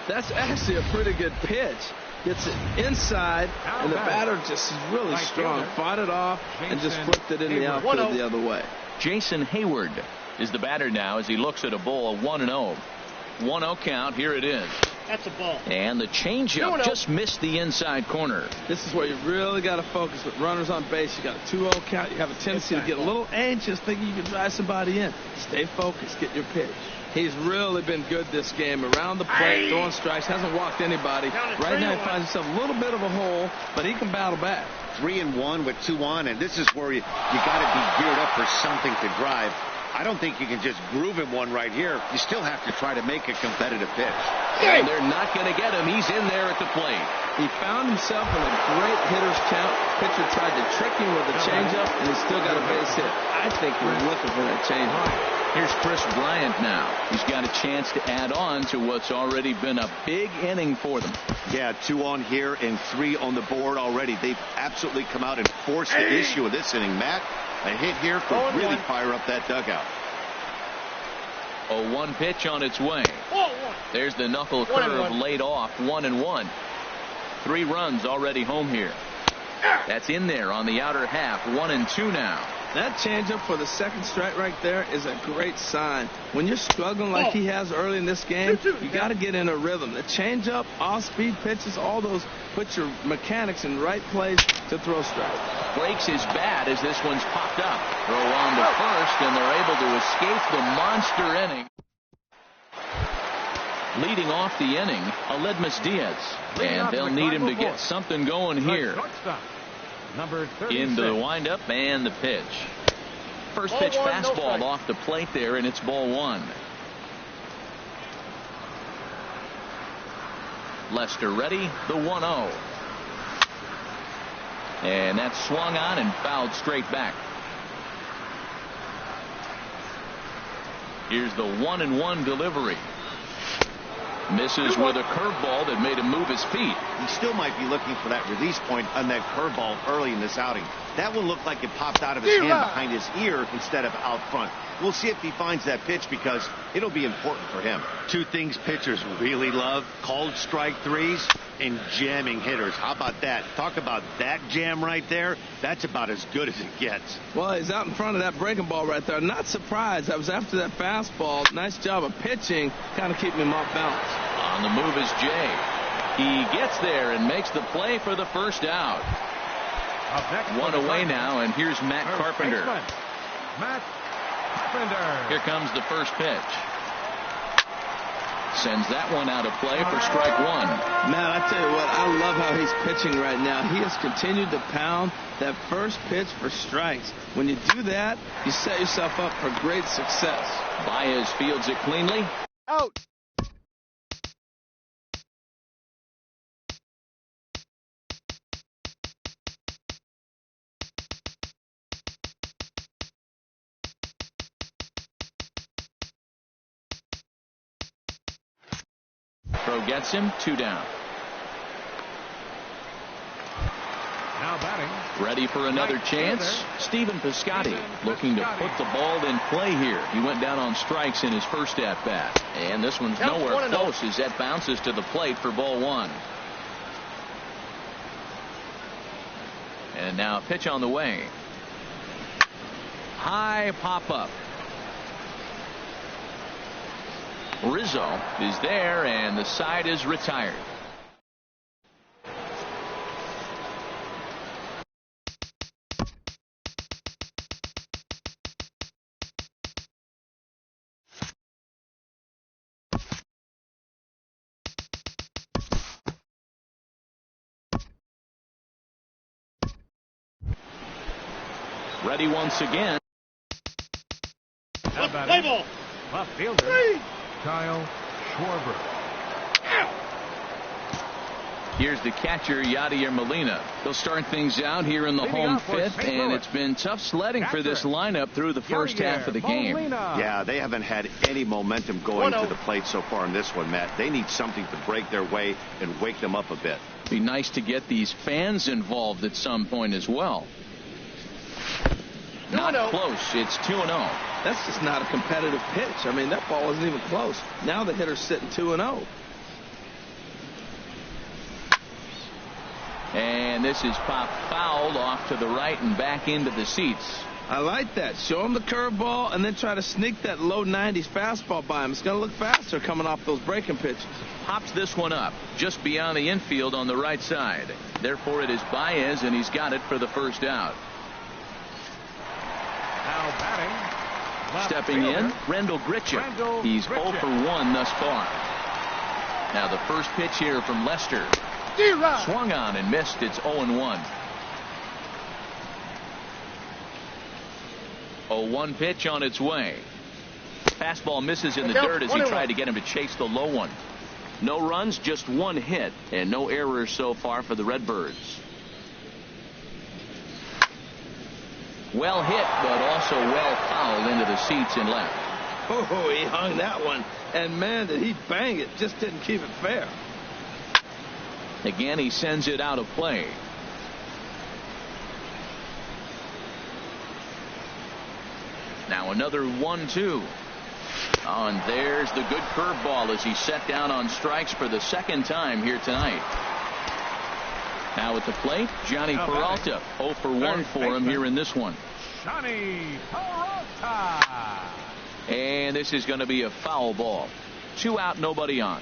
That's actually a pretty good pitch. Gets it inside, and the batter just is really strong. Fought it off and just flipped it in the outfield the other way. Jason Hayward is the batter now as he looks at a ball, a 1-0. 1-0 count. Here it is. That's a ball. And the changeup just missed the inside corner. This is where you really got to focus with runners on base. You got a 2-0 count. You have a tendency to get a little anxious thinking you can drive somebody in. Stay focused. Get your pitch. He's really been good this game. Around the plate, throwing strikes. Hasn't walked anybody. Right now he finds himself a little bit of a hole, but he can battle back. 3-1 with 2 on, and this is where you got to be geared up for something to drive. I don't think you can just groove him one right here. You still have to try to make a competitive pitch. And they're not going to get him. He's in there at the plate. He found himself in a great hitter's count. Pitcher tried to trick him with a changeup, and he still got a base hit. I think he was looking for that changeup. Here's Chris Bryant now. He's got a chance to add on to what's already been a big inning for them. Yeah, 2 on here and 3 on the board already. They've absolutely come out and forced the issue of this inning, Matt. A hit here could really fire up that dugout. 0-1 pitch on its way. Ball 1. There's the knuckle curve laid off. 1-1. 3 runs already home here. That's in there on the outer half. 1-2 now. That changeup for the second strike right there is a great sign. When you're struggling like he has early in this game, you got to get in a rhythm. The changeup, off-speed pitches, all those put your mechanics in the right place to throw strikes. Breaks his bat as this one's popped up. Throw on to first, and they're able to escape the monster inning. Leading off the inning, Aledmus Diaz. And they'll need him to get something going here. Number 36. Into the windup and the pitch. First pitch fastball off the plate there, and it's ball 1. Lester ready, the 1-0. And that's swung on and fouled straight back. Here's the 1-1 delivery. Misses with a curveball that made him move his feet. He still might be looking for that release point on that curveball early in this outing. That one looked like it popped out of his hand behind his ear instead of out front. We'll see if he finds that pitch because it'll be important for him. 2 things pitchers really love: called strike threes and jamming hitters. How about that? Talk about that jam right there. That's about as good as it gets. Well, he's out in front of that breaking ball right there. Not surprised. That was after that fastball. Nice job of pitching, kind of keeping him off balance. On the move is Jay. He gets there and makes the play for the first out. 1 away now, and here's Matt Carpenter. Matt Carpenter. Here comes the first pitch. Sends that one out of play for strike 1. Man, I tell you what, I love how he's pitching right now. He has continued to pound that first pitch for strikes. When you do that, you set yourself up for great success. Baez fields it cleanly. Out. Throw gets him, 2 down. Now batting. Ready for another chance. Stephen Piscotty looking to put the ball in play here. He went down on strikes in his first at bat. And this one's nowhere close as that bounces to the plate for ball 1. And now a pitch on the way. High pop up. Rizzo is there, and the side is retired. Ready once again. Now batting. Left fielder. Kyle Schwarber. Here's the catcher, Yadier Molina. They'll start things out here in the home fifth, and it's been tough sledding for this lineup through the first half of the game. Yeah, they haven't had any momentum going to the plate so far in this one, Matt. They need something to break their way and wake them up a bit. Be nice to get these fans involved at some point as well. Not close. It's 2-0. That's just not a competitive pitch. I mean, that ball wasn't even close. Now the hitter's sitting 2-0. And this is popped fouled off to the right and back into the seats. I like that. Show him the curveball and then try to sneak that low 90s fastball by him. It's going to look faster coming off those breaking pitches. Pops this one up just beyond the infield on the right side. Therefore, it is Baez, and he's got it for the first out. Now batting. Stepping in, Rendell Gritchuk. He's 0 for 1 thus far. Now the first pitch here from Lester. Swung on and missed. It's 0-1. 0-1 pitch on its way. Fastball misses in the dirt as he tried to get him to chase the low one. No runs, just 1 hit, and no errors so far for the Redbirds. Well hit, but also well fouled into the seats and left. Oh, he hung that one. And, man, did he bang it. Just didn't keep it fair. Again, he sends it out of play. Now another 1-2. Oh, and there's the good curveball as he's set down on strikes for the second time here tonight. Now at the plate, Johnny Peralta. 0 for 1 for him here in this one. Johnny Peralta. And this is going to be a foul ball. 2 out, nobody on.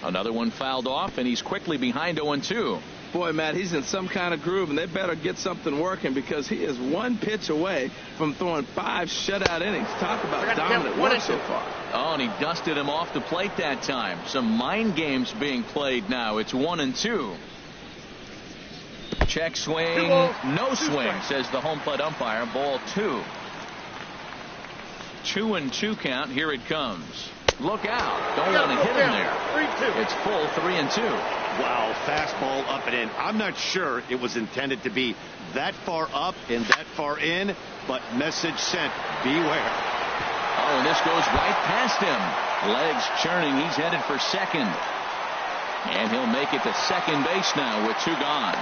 Another one fouled off, and he's quickly behind 0-2. Boy, Matt, he's in some kind of groove, and they better get something working because he is 1 pitch away from throwing 5 shutout innings. Talk about dominant work so far. Oh, and he dusted him off the plate that time. Some mind games being played now. It's 1-2. Check swing, no swing, says the home plate umpire. Ball 2. 2-2 count. Here it comes. Look out. Don't want to hit him there. 3-2. It's full 3-2. Wow, fastball up and in. I'm not sure it was intended to be that far up and that far in, but message sent. Beware. Oh, and this goes right past him. Legs churning. He's headed for second. And he'll make it to second base now with 2 gone.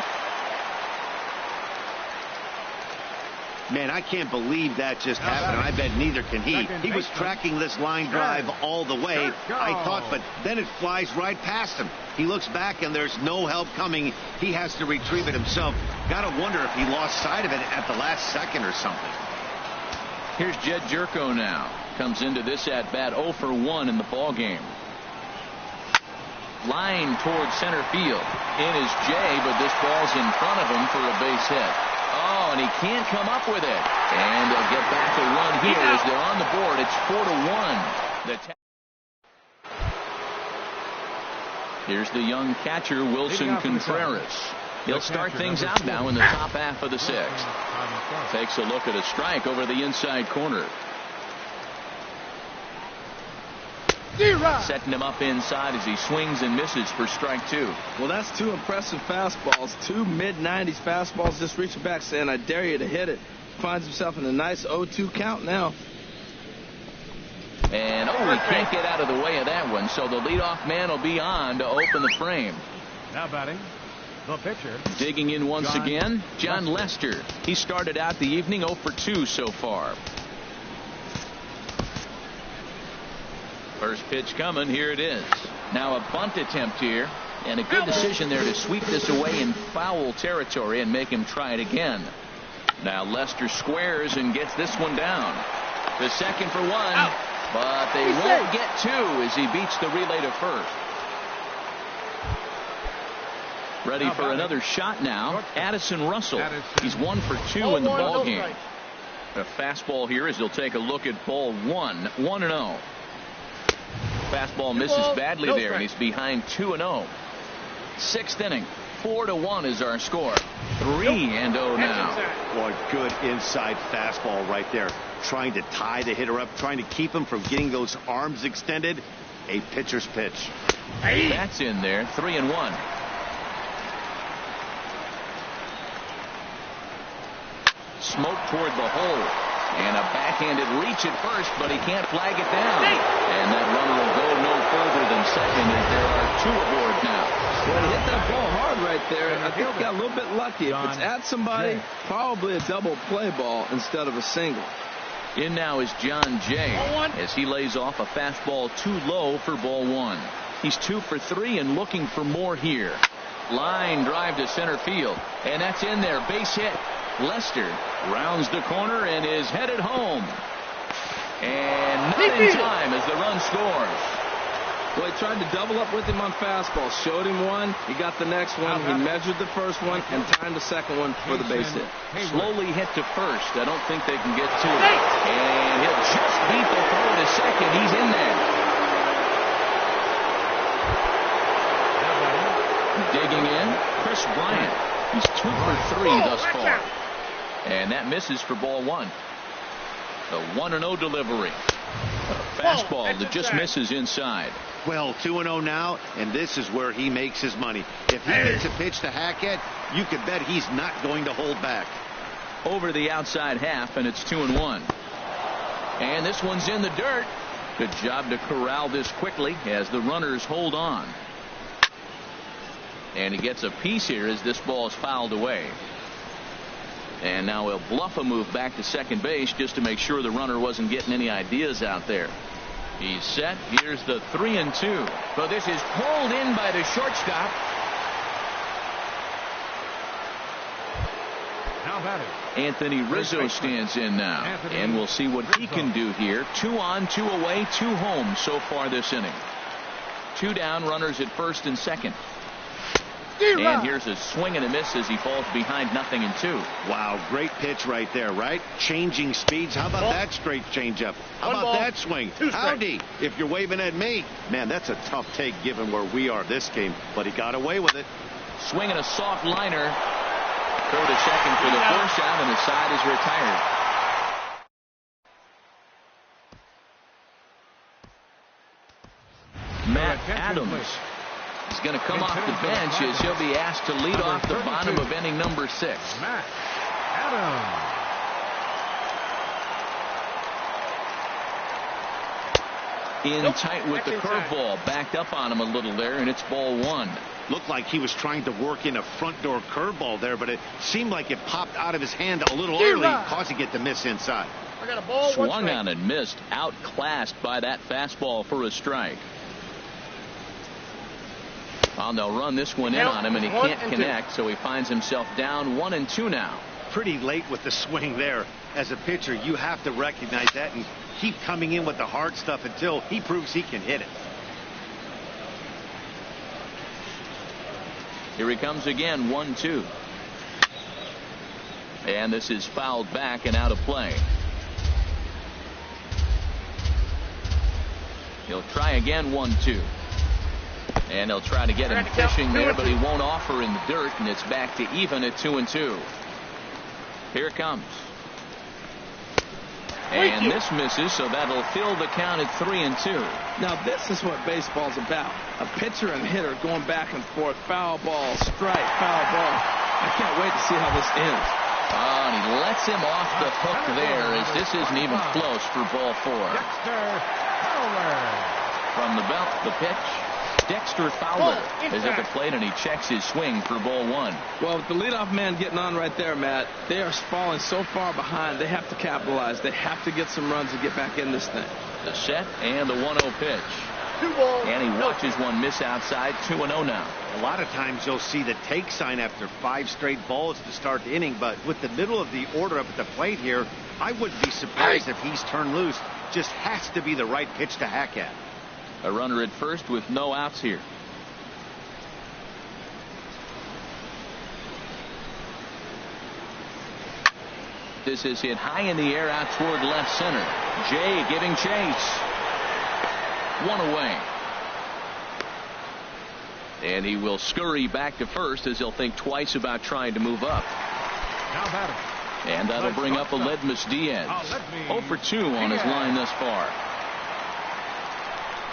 Man, I can't believe that just happened, and I bet neither can he. He was tracking this line drive all the way, I thought, but then it flies right past him. He looks back, and there's no help coming. He has to retrieve it himself. Got to wonder if he lost sight of it at the last second or something. Here's Jed Jerko now. Comes into this at-bat 0 for 1 in the ball game. Line towards center field. In is Jay, but this ball's in front of him for a base hit. Oh, and he can't come up with it. And they'll get back a run here as they're on the board. It's 4-1. Here's the young catcher, Wilson Contreras. He'll start things out now in the top half of the 6th. Takes a look at a strike over the inside corner. Setting him up inside as he swings and misses for strike 2. Well, that's 2 impressive fastballs. 2 mid-90s fastballs just reaching back saying, I dare you to hit it. Finds himself in a nice 0-2 count now. And, he can't get out of the way of that one, so the leadoff man will be on to open the frame. Now batting, the pitcher. Digging in once again, John Lester. He started out the evening 0 for 2 so far. First pitch coming. Here it is. Now a bunt attempt here. And a good decision there to sweep this away in foul territory and make him try it again. Now Lester squares and gets this one down. The second for 1. But they won't get 2 as he beats the relay to first. Ready for another shot now. Addison Russell. He's 1 for 2 in the ball game. A fastball here as he'll take a look at ball 1. 1-0. Fastball misses badly there, and he's behind 2-0. 6th inning. 4-1 is our score. 3-0 now. Boy, good inside fastball right there. Trying to tie the hitter up, trying to keep him from getting those arms extended. A pitcher's pitch. That's in there. 3-1. Smoke toward the hole. And a backhanded reach at first, but he can't flag it down. And that runner will go no further than second as there are 2 aboard now. Well, he hit that ball hard right there. I think he got a little bit lucky. If it's at somebody, probably a double play ball instead of a single. In now is John Jay as he lays off a fastball too low for ball 1. He's 2 for 3 and looking for more here. Line drive to center field. And that's in there. Base hit. Lester rounds the corner and is headed home. And not in time as the run scores. Well, he tried to double up with him on fastball. Showed him one. He got the next one. He measured the first one and timed the second one for the base hit. Slowly hit to first. I don't think they can get to it. And he'll just beat the throw to second. He's in there. Digging in, Chris Bryant. He's 2 for 3 thus far. And that misses for ball 1. The 1-0 delivery. A fastball that just misses inside. Well, 2-0 now, and this is where he makes his money. If he gets a pitch to hack at, you could bet he's not going to hold back. Over the outside half, and it's 2-1. And this one's in the dirt. Good job to corral this quickly as the runners hold on. And he gets a piece here as this ball is fouled away. And now he'll bluff a move back to second base just to make sure the runner wasn't getting any ideas out there. He's set. Here's the 3-2. So this is pulled in by the shortstop. Now batting, Anthony Rizzo stands in now. And we'll see what he can do here. 2 on, 2 away, 2 home so far this inning. 2 down, runners at first and second. And here's a swing and a miss as he falls behind 0-2. Wow, great pitch right there, right? Changing speeds. How about that straight changeup? How about that swing? Howdy, if you're waving at me. Man, that's a tough take given where we are this game, but he got away with it. Swinging a soft liner. Throw to second for the force out, and the side is retired. Matt Adams is going to come off the bench as he'll be asked to lead off the bottom of inning number 6. Matt Adams. In tight with the curveball. Backed up on him a little there, and it's ball 1. Looked like he was trying to work in a front door curveball there, but it seemed like it popped out of his hand a little early, causing it to miss inside. I got a ball. Swung on and missed. Outclassed by that fastball for a strike. Well, they'll run this one in on him, and he can't connect, so he finds himself down 1-2 now. Pretty late with the swing there. As a pitcher, you have to recognize that and keep coming in with the hard stuff until he proves he can hit it. Here he comes again, 1-2. And this is fouled back and out of play. He'll try again, 1-2. And he'll try to get him fishing there, but he won't offer in the dirt, and it's back to even at 2-2. Here it comes. And this misses, so that'll fill the count at 3-2. Now this is what baseball's about. A pitcher and hitter going back and forth. Foul ball, strike, foul ball. I can't wait to see how this ends. Oh, and he lets him off the hook there as this isn't even close for ball 4. Dexter Fowler. From the belt, the pitch. Dexter Fowler is at the plate, and he checks his swing for ball 1. Well, with the leadoff man getting on right there, Matt, they are falling so far behind. They have to capitalize. They have to get some runs to get back in this thing. The set and the 1-0 pitch. 2 balls. And he watches one miss outside. 2-0 now. A lot of times you'll see the take sign after 5 straight balls to start the inning, but with the middle of the order up at the plate here, I wouldn't be surprised if he's turned loose. Just has to be the right pitch to hack at. A runner at first with no outs here. This is hit high in the air out toward left center. Jay giving chase. 1 away. And he will scurry back to first as he'll think twice about trying to move up. Now batting. And that'll bring up Aledmus Diaz. 0 for 2 on his line thus far.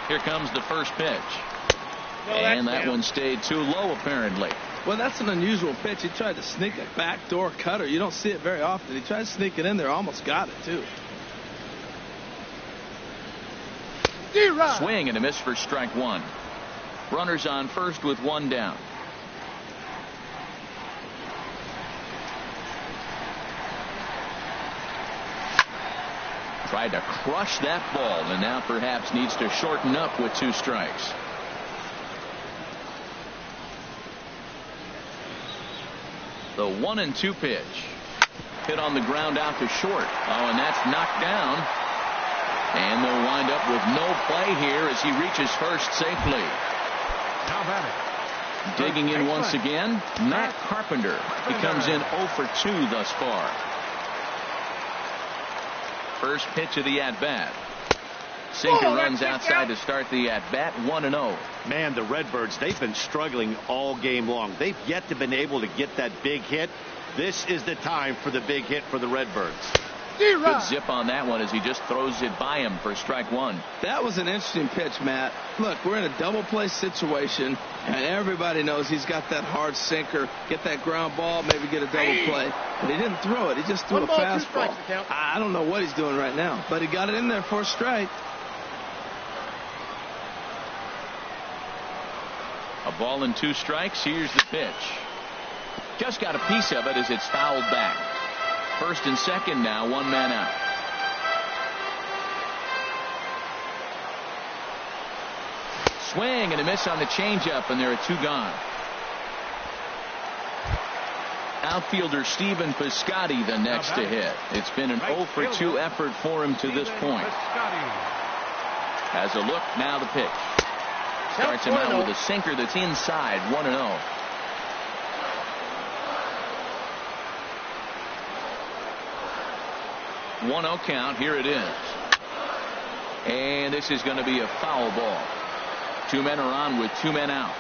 Here comes the first pitch. And that one stayed too low, apparently. Well, that's an unusual pitch. He tried to sneak a backdoor cutter. You don't see it very often. He tried to sneak it in there. Almost got it, too. Swing and a miss for strike 1. Runners on first with 1 down. Tried to crush that ball, and now perhaps needs to shorten up with 2 strikes. The 1-2 pitch. Hit on the ground out to short. Oh, and that's knocked down. And they'll wind up with no play here as he reaches first safely. Now batting. Digging in once again, Matt Carpenter. He comes in 0 for 2 thus far. First pitch of the at-bat. Sinker runs outside to start the at-bat. 1-0. Man, the Redbirds, they've been struggling all game long. They've yet to been able to get that big hit. This is the time for the big hit for the Redbirds. Good zip on that one as he just throws it by him for strike 1. That was an interesting pitch, Matt. Look, we're in a double play situation, and everybody knows he's got that hard sinker. Get that ground ball, maybe get a double play. But he didn't throw it. He just threw a fastball. I don't know what he's doing right now, but he got it in there for a strike. A ball and 2 strikes. Here's the pitch. Just got a piece of it as it's fouled back. First and second now, one man out. Swing and a miss on the changeup, and there are two gone. Outfielder Steven Piscotty the next to hit. It's been an 0 for 2 effort for him to this point. Has a look, now the pitch. Starts him out with a sinker that's inside, 1-0. One 0 count. Here it is. And this is going to be a foul ball. Two men are on with two men out.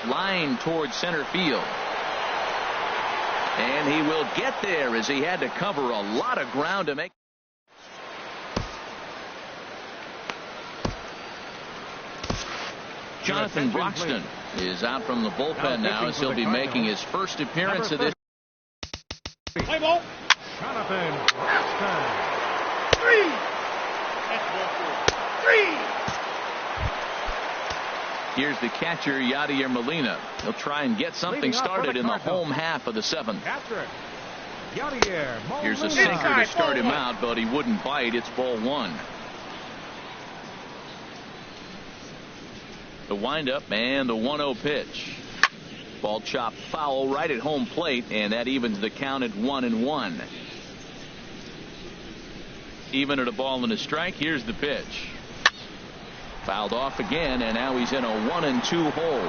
Line towards center field. And he will get there as he had to cover a lot of ground to make. Jonathan Broxton is out from the bullpen now as he'll be making his first appearance of this. Play ball. Jonathan Broxton. 3. That's ball 4. 3. Here's the catcher, Yadier Molina. He'll try and get something started in the home half of the seventh. Here's a sinker to start him out, but he wouldn't bite. It's ball one. The windup and the 1-0 pitch. Ball chopped foul right at home plate, and that evens the count at 1-1. Even at a ball and a strike. Here's the pitch. Fouled off again, and now he's in a 1-2 hole.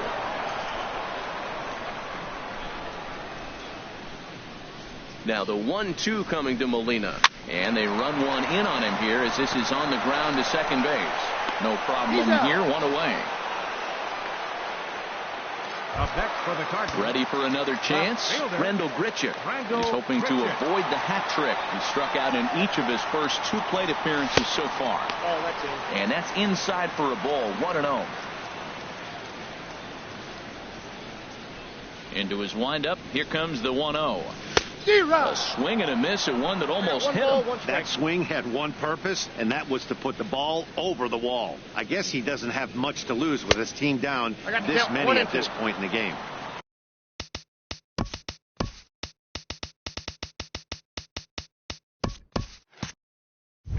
Now the 1-2 coming to Molina, and they run one in on him here as this is on the ground to second base. No problem here, one away. Up next for the Cardinals. Ready for another chance? Randall Grichuk. He's hoping to avoid the hat trick. He struck out in each of his first 2 plate appearances so far. Oh, that's in. And that's inside for a ball, 1-0. Into his windup. Here comes the 1-0. A swing and a miss at one that almost hit him. That swing had one purpose, and that was to put the ball over the wall. I guess he doesn't have much to lose with his team down this many at this point in the game.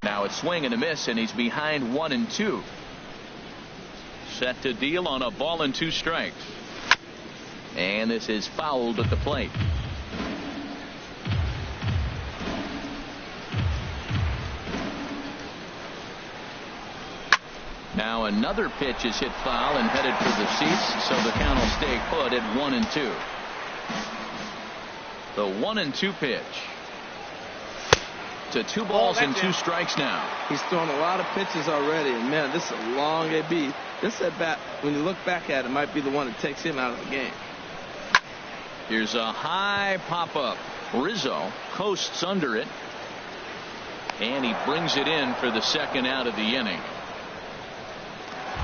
Now a swing and a miss, and he's behind 1-2. Set to deal on a ball and 2 strikes. And this is fouled at the plate. Now another pitch is hit foul and headed for the seats, so the count will stay put at 1-2. The 1-2 pitch. To 2 balls and 2 strikes now. He's thrown a lot of pitches already, and man, this is a long AB. This at bat, when you look back at it, might be the one that takes him out of the game. Here's a high pop-up. Rizzo coasts under it, and he brings it in for the second out of the inning.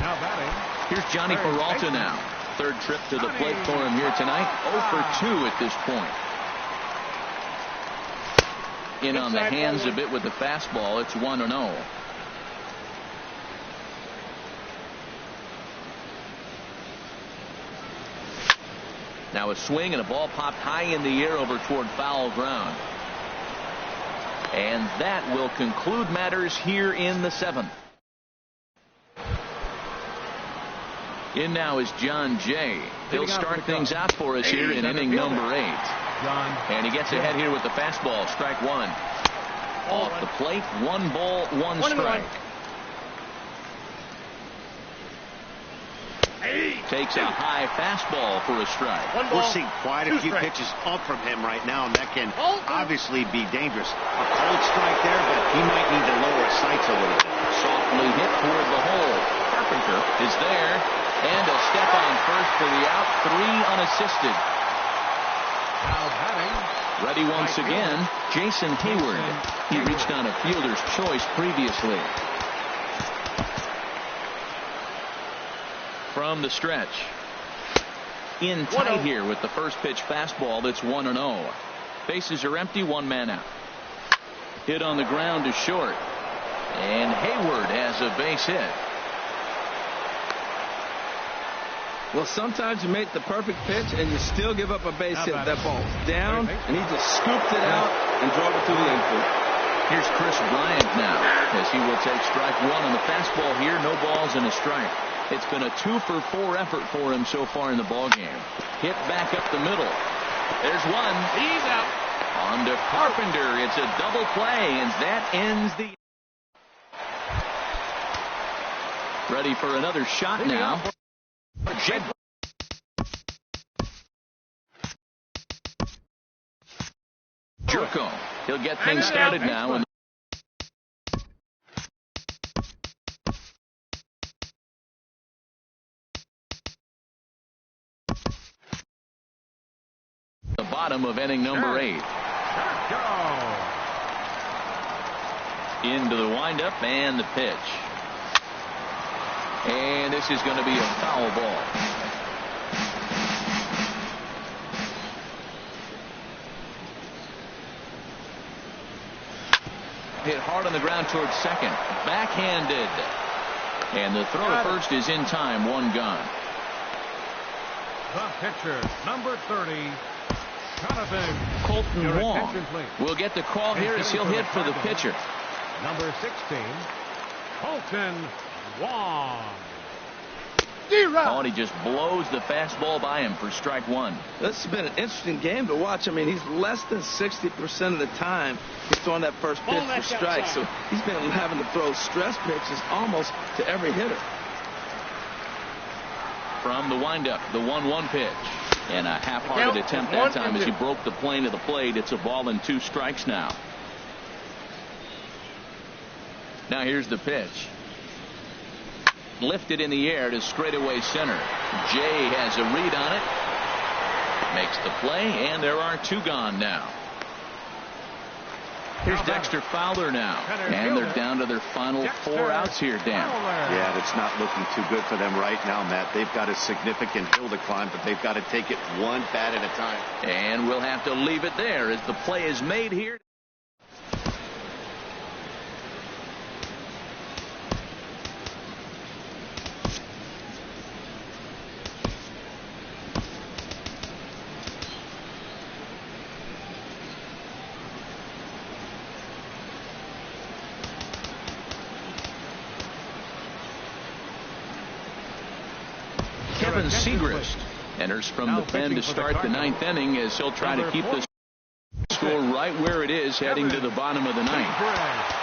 Now batting. Here's Johnny Peralta now. Third trip to the plate for him here tonight. 0 for 2 at this point. In on the hands a bit with the fastball. It's 1-0. Now a swing and a ball popped high in the air over toward foul ground. And that will conclude matters here in the 7th. In now is John Jay. He'll start things out for us here in inning number 8. And he gets ahead here with the fastball. Strike 1. Off the plate. 1 ball, 1 strike. Takes a high fastball for a strike. We're seeing quite a few pitches up from him right now, and that can obviously be dangerous. A cold strike there, but he might need to lower his sights a little bit. Softly hit toward the hole. Carpenter is there, and a step on first for the out. 3 unassisted. Now batting. Ready once again, Jason Hayward. He reached on a fielder's choice previously. From the stretch. In tight here with the first pitch fastball. That's 1-0. Bases are empty, 1 man out. Hit on the ground to short. And Hayward has a base hit. Well, sometimes you make the perfect pitch and you still give up a base hit. That ball's down, and he just scooped it out and drove it to the infield. Here's Chris Bryant now, as he will take strike one on the fastball here. No balls and a strike. It's been a 2-for-4 effort for him so far in the ballgame. Hit back up the middle. There's one. He's out. On to Carpenter. It's a double play, and that ends the... Ready for another shot now. Jerko. He'll get things started now. And the bottom of inning number 8. Into the windup and the pitch. And this is going to be a foul ball. Hit hard on the ground towards second. Backhanded. And the throw to first is in time. One gone. The pitcher, number 30, Jonathan. Colton Wong will get the call here as he'll hit for the pitcher. Number 16, Colton Wong. Oh, and he just blows the fastball by him for strike one. This has been an interesting game to watch. I mean, he's less than 60% of the time he's throwing that first pitch for strike. So he's been having to throw stress pitches almost to every hitter. From the windup, the 1-1 pitch. And a half-hearted attempt that time as he broke the plane of the plate. It's a ball and 2 strikes now. Now here's the pitch. Lifted in the air to straightaway center. Jay has a read on it. Makes the play, and there are 2 gone now. Here's Dexter Fowler now. And they're down to their final 4 outs here, Dan. Yeah, that's not looking too good for them right now, Matt. They've got a significant hill to climb, but they've got to take it one bat at a time. And we'll have to leave it there as the play is made here. Kevin Segrist enters from the pen to start the 9th inning as he'll try to keep the score right where it is heading to the bottom of the 9th.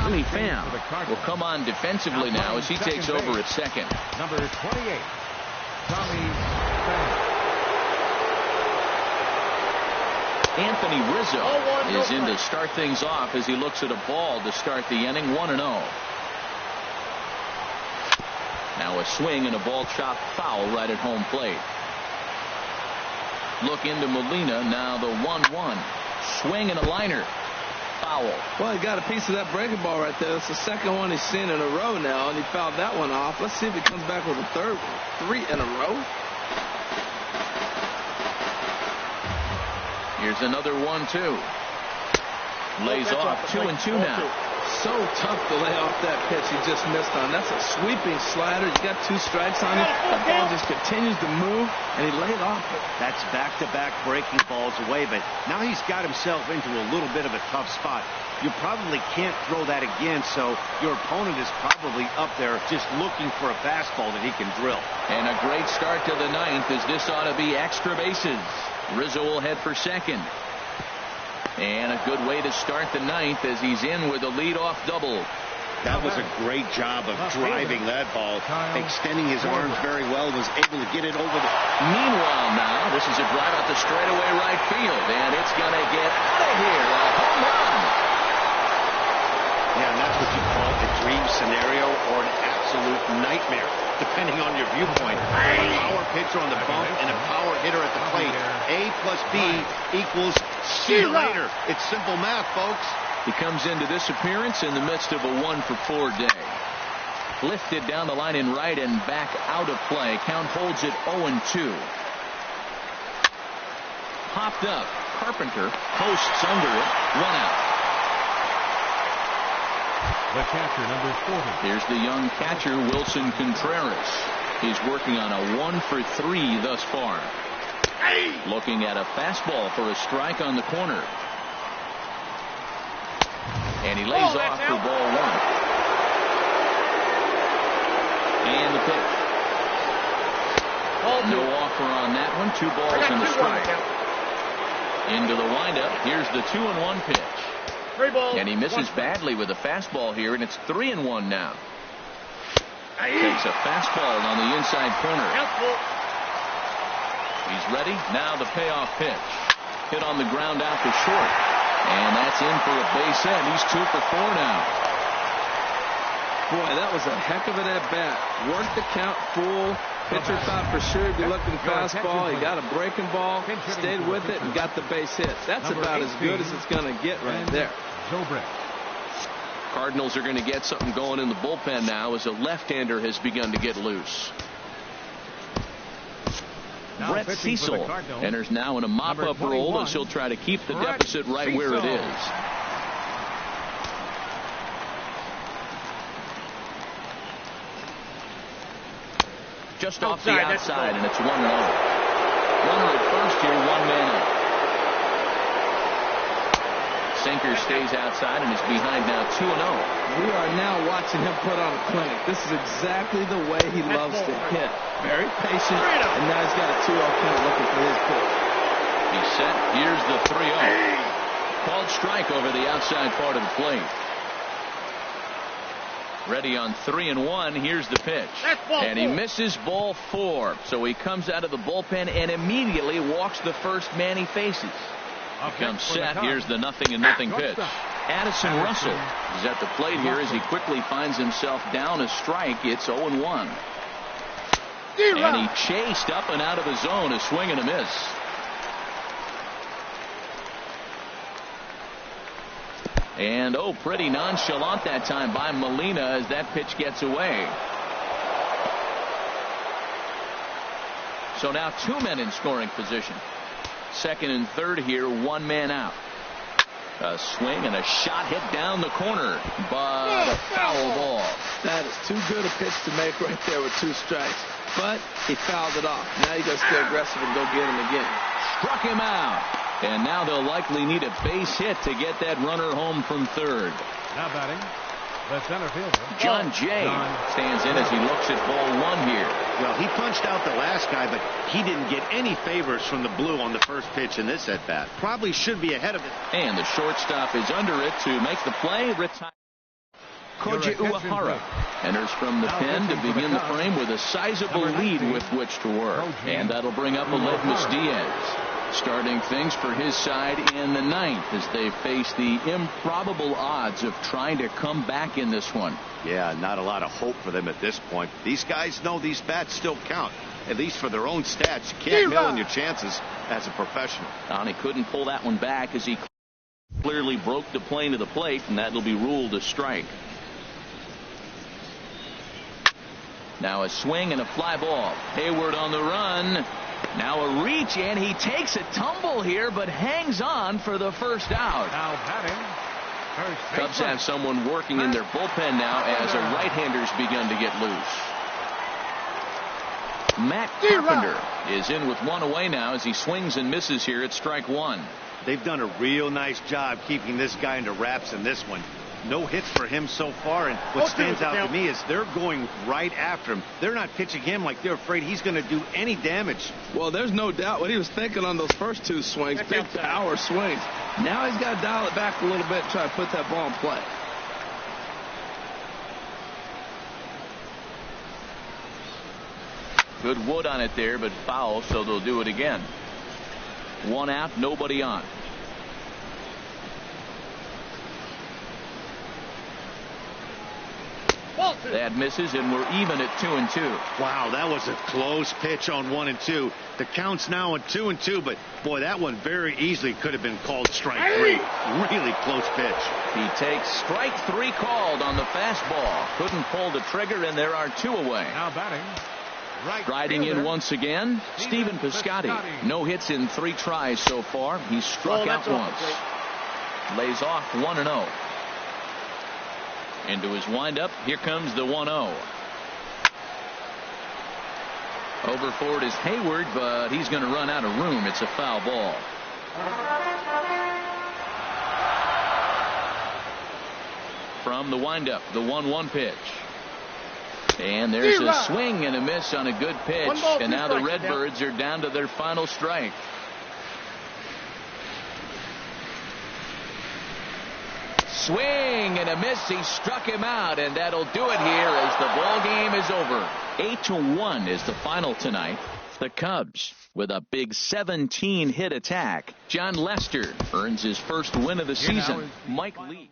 Tommy Pham will come on defensively now as he takes over at second. Number 28, Tommy Pham. Anthony Rizzo is in to start things off as he looks at a ball to start the inning. 1-0. Now a swing and a ball chopped foul right at home plate. Look into Molina. Now the 1-1. Swing and a liner. Foul. Well, he got a piece of that breaking ball right there. It's the second one he's seen in a row now, and he fouled that one off. Let's see if he comes back with a third one. 3 in a row. Here's another 1-2. Lays off 2-2 now. So tough to lay off that pitch he just missed on. That's a sweeping slider. He's got 2 strikes on him. That ball just continues to move, and he laid off it. That's back-to-back breaking balls away, but now he's got himself into a little bit of a tough spot. You probably can't throw that again, so your opponent is probably up there just looking for a fastball that he can drill. And a great start to the 9th as this ought to be extra bases. Rizzo will head for second. And a good way to start the 9th as he's in with a leadoff double. That was a great job of driving that ball, extending his arms very well, was able to get it over the... Meanwhile now, this is a drive out the straightaway right field, and it's going to get out of here. A home run. Yeah, and that's what you call a dream scenario or an absolute nightmare, depending on your viewpoint. A power pitcher on the bump and a power hitter at the plate. A plus B equals see you later. It's simple math, folks. He comes into this appearance in the midst of a 1-for-4 day. Lifted down the line in right and back out of play. Count holds it 0-2. Popped up. Carpenter posts under it. 1 out. The catcher, number 40. Here's the young catcher, Wilson Contreras. He's working on a 1 for 3 thus far. Looking at a fastball for a strike on the corner. And he lays off for ball 1. And the pitch. No offer on that one. 2 balls and a strike. Into the windup. Here's the 2-1 pitch. 3 balls. And he misses badly with a fastball here, and it's 3-1 now. Takes a fastball on the inside corner. He's ready. Now the payoff pitch. Hit on the ground out to short. And that's in for a base hit. He's 2 for 4 now. Boy, that was a heck of an at-bat. Worked the count full. Pitcher thought for sure he'd be looking fastball. He got a breaking ball, stayed with it, and got the base hit. That's about as good as it's going to get right there. Cardinals are going to get something going in the bullpen now as a left-hander has begun to get loose. Brett Cecil enters now in a mop-up role as he'll try to keep the deficit right where it is. Just off the outside, and it's 1-0. Runner at first here, 1 man up. Sinker stays outside and is behind now 2-0. We are now watching him put on a clinic. This is exactly the way he loves to hit. Very patient, and now he's got a 2-0 count looking for his pitch. He's set. Here's the 3-0. Called strike over the outside part of the plate. Ready on 3-1. Here's the pitch. And he misses ball 4. So he comes out of the bullpen and immediately walks the first man he faces. Comes set. Here's the 0-0 pitch. Addison Russell is at the plate here as he quickly finds himself down a strike. It's 0-1. And he chased up and out of the zone. A swing and a miss. And pretty nonchalant that time by Molina as that pitch gets away. So now 2 men in scoring position. Second and third here, 1 man out. A swing and a shot hit down the corner, but a foul ball. That is too good a pitch to make right there with 2 strikes. But he fouled it off. Now you got to stay aggressive and go get him again. Struck him out. And now they'll likely need a base hit to get that runner home from third. Now batting, the center fielder. John Jay stands in as he looks at ball 1 here. Well, he punched out the last guy, but he didn't get any favors from the blue on the first pitch in this at-bat. Probably should be ahead of it. And the shortstop is under it to make the play. Retire. Koji Uehara enters from the pen to begin the frame with a sizable lead with which to work. And that'll bring up Aledmys Diaz. Starting things for his side in the 9th as they face the improbable odds of trying to come back in this one. Yeah, not a lot of hope for them at this point. These guys know these bats still count, at least for their own stats. You can't mill in your chances as a professional. And he couldn't pull that one back as he clearly broke the plane of the plate, and that'll be ruled a strike. Now a swing and a fly ball. Hayward on the run. Now a reach, and he takes a tumble here, but hangs on for the first out. Now batting, Cubs have someone working in their bullpen now as a right-hander's begun to get loose. Matt Carpenter is in with 1 away now as he swings and misses here at strike 1. They've done a real nice job keeping this guy into wraps in this one. No hits for him so far, and what stands out to me is they're going right after him. They're not pitching him like they're afraid he's going to do any damage. Well, there's no doubt what he was thinking on those first 2 swings. Big power swings. Now he's got to dial it back a little bit and try to put that ball in play. Good wood on it there, but foul, so they'll do it again. 1 out, nobody on. That misses, and we're even at 2-2. Wow, that was a close pitch on 1 and 2. The count's now at 2 and 2, but boy, that one very easily could have been called strike 3. Really close pitch. He takes strike 3 called on the fastball. Couldn't pull the trigger, and there are 2 away. Now batting. Riding in once again, Stephen Piscotty. No hits in 3 tries so far. He's struck out once. Lays off 1-0. Into his windup. Here comes the 1-0. Over for it is Hayward, but he's going to run out of room. It's a foul ball. From the windup, the 1-1 pitch. And there's a swing and a miss on a good pitch. And now the Redbirds are down to their final strike. Swing and a miss. He struck him out, and that'll do it here as the ball game is over. 8-1 is the final tonight. The Cubs with a big 17-hit attack. John Lester earns his first win of the season. Mike Lee.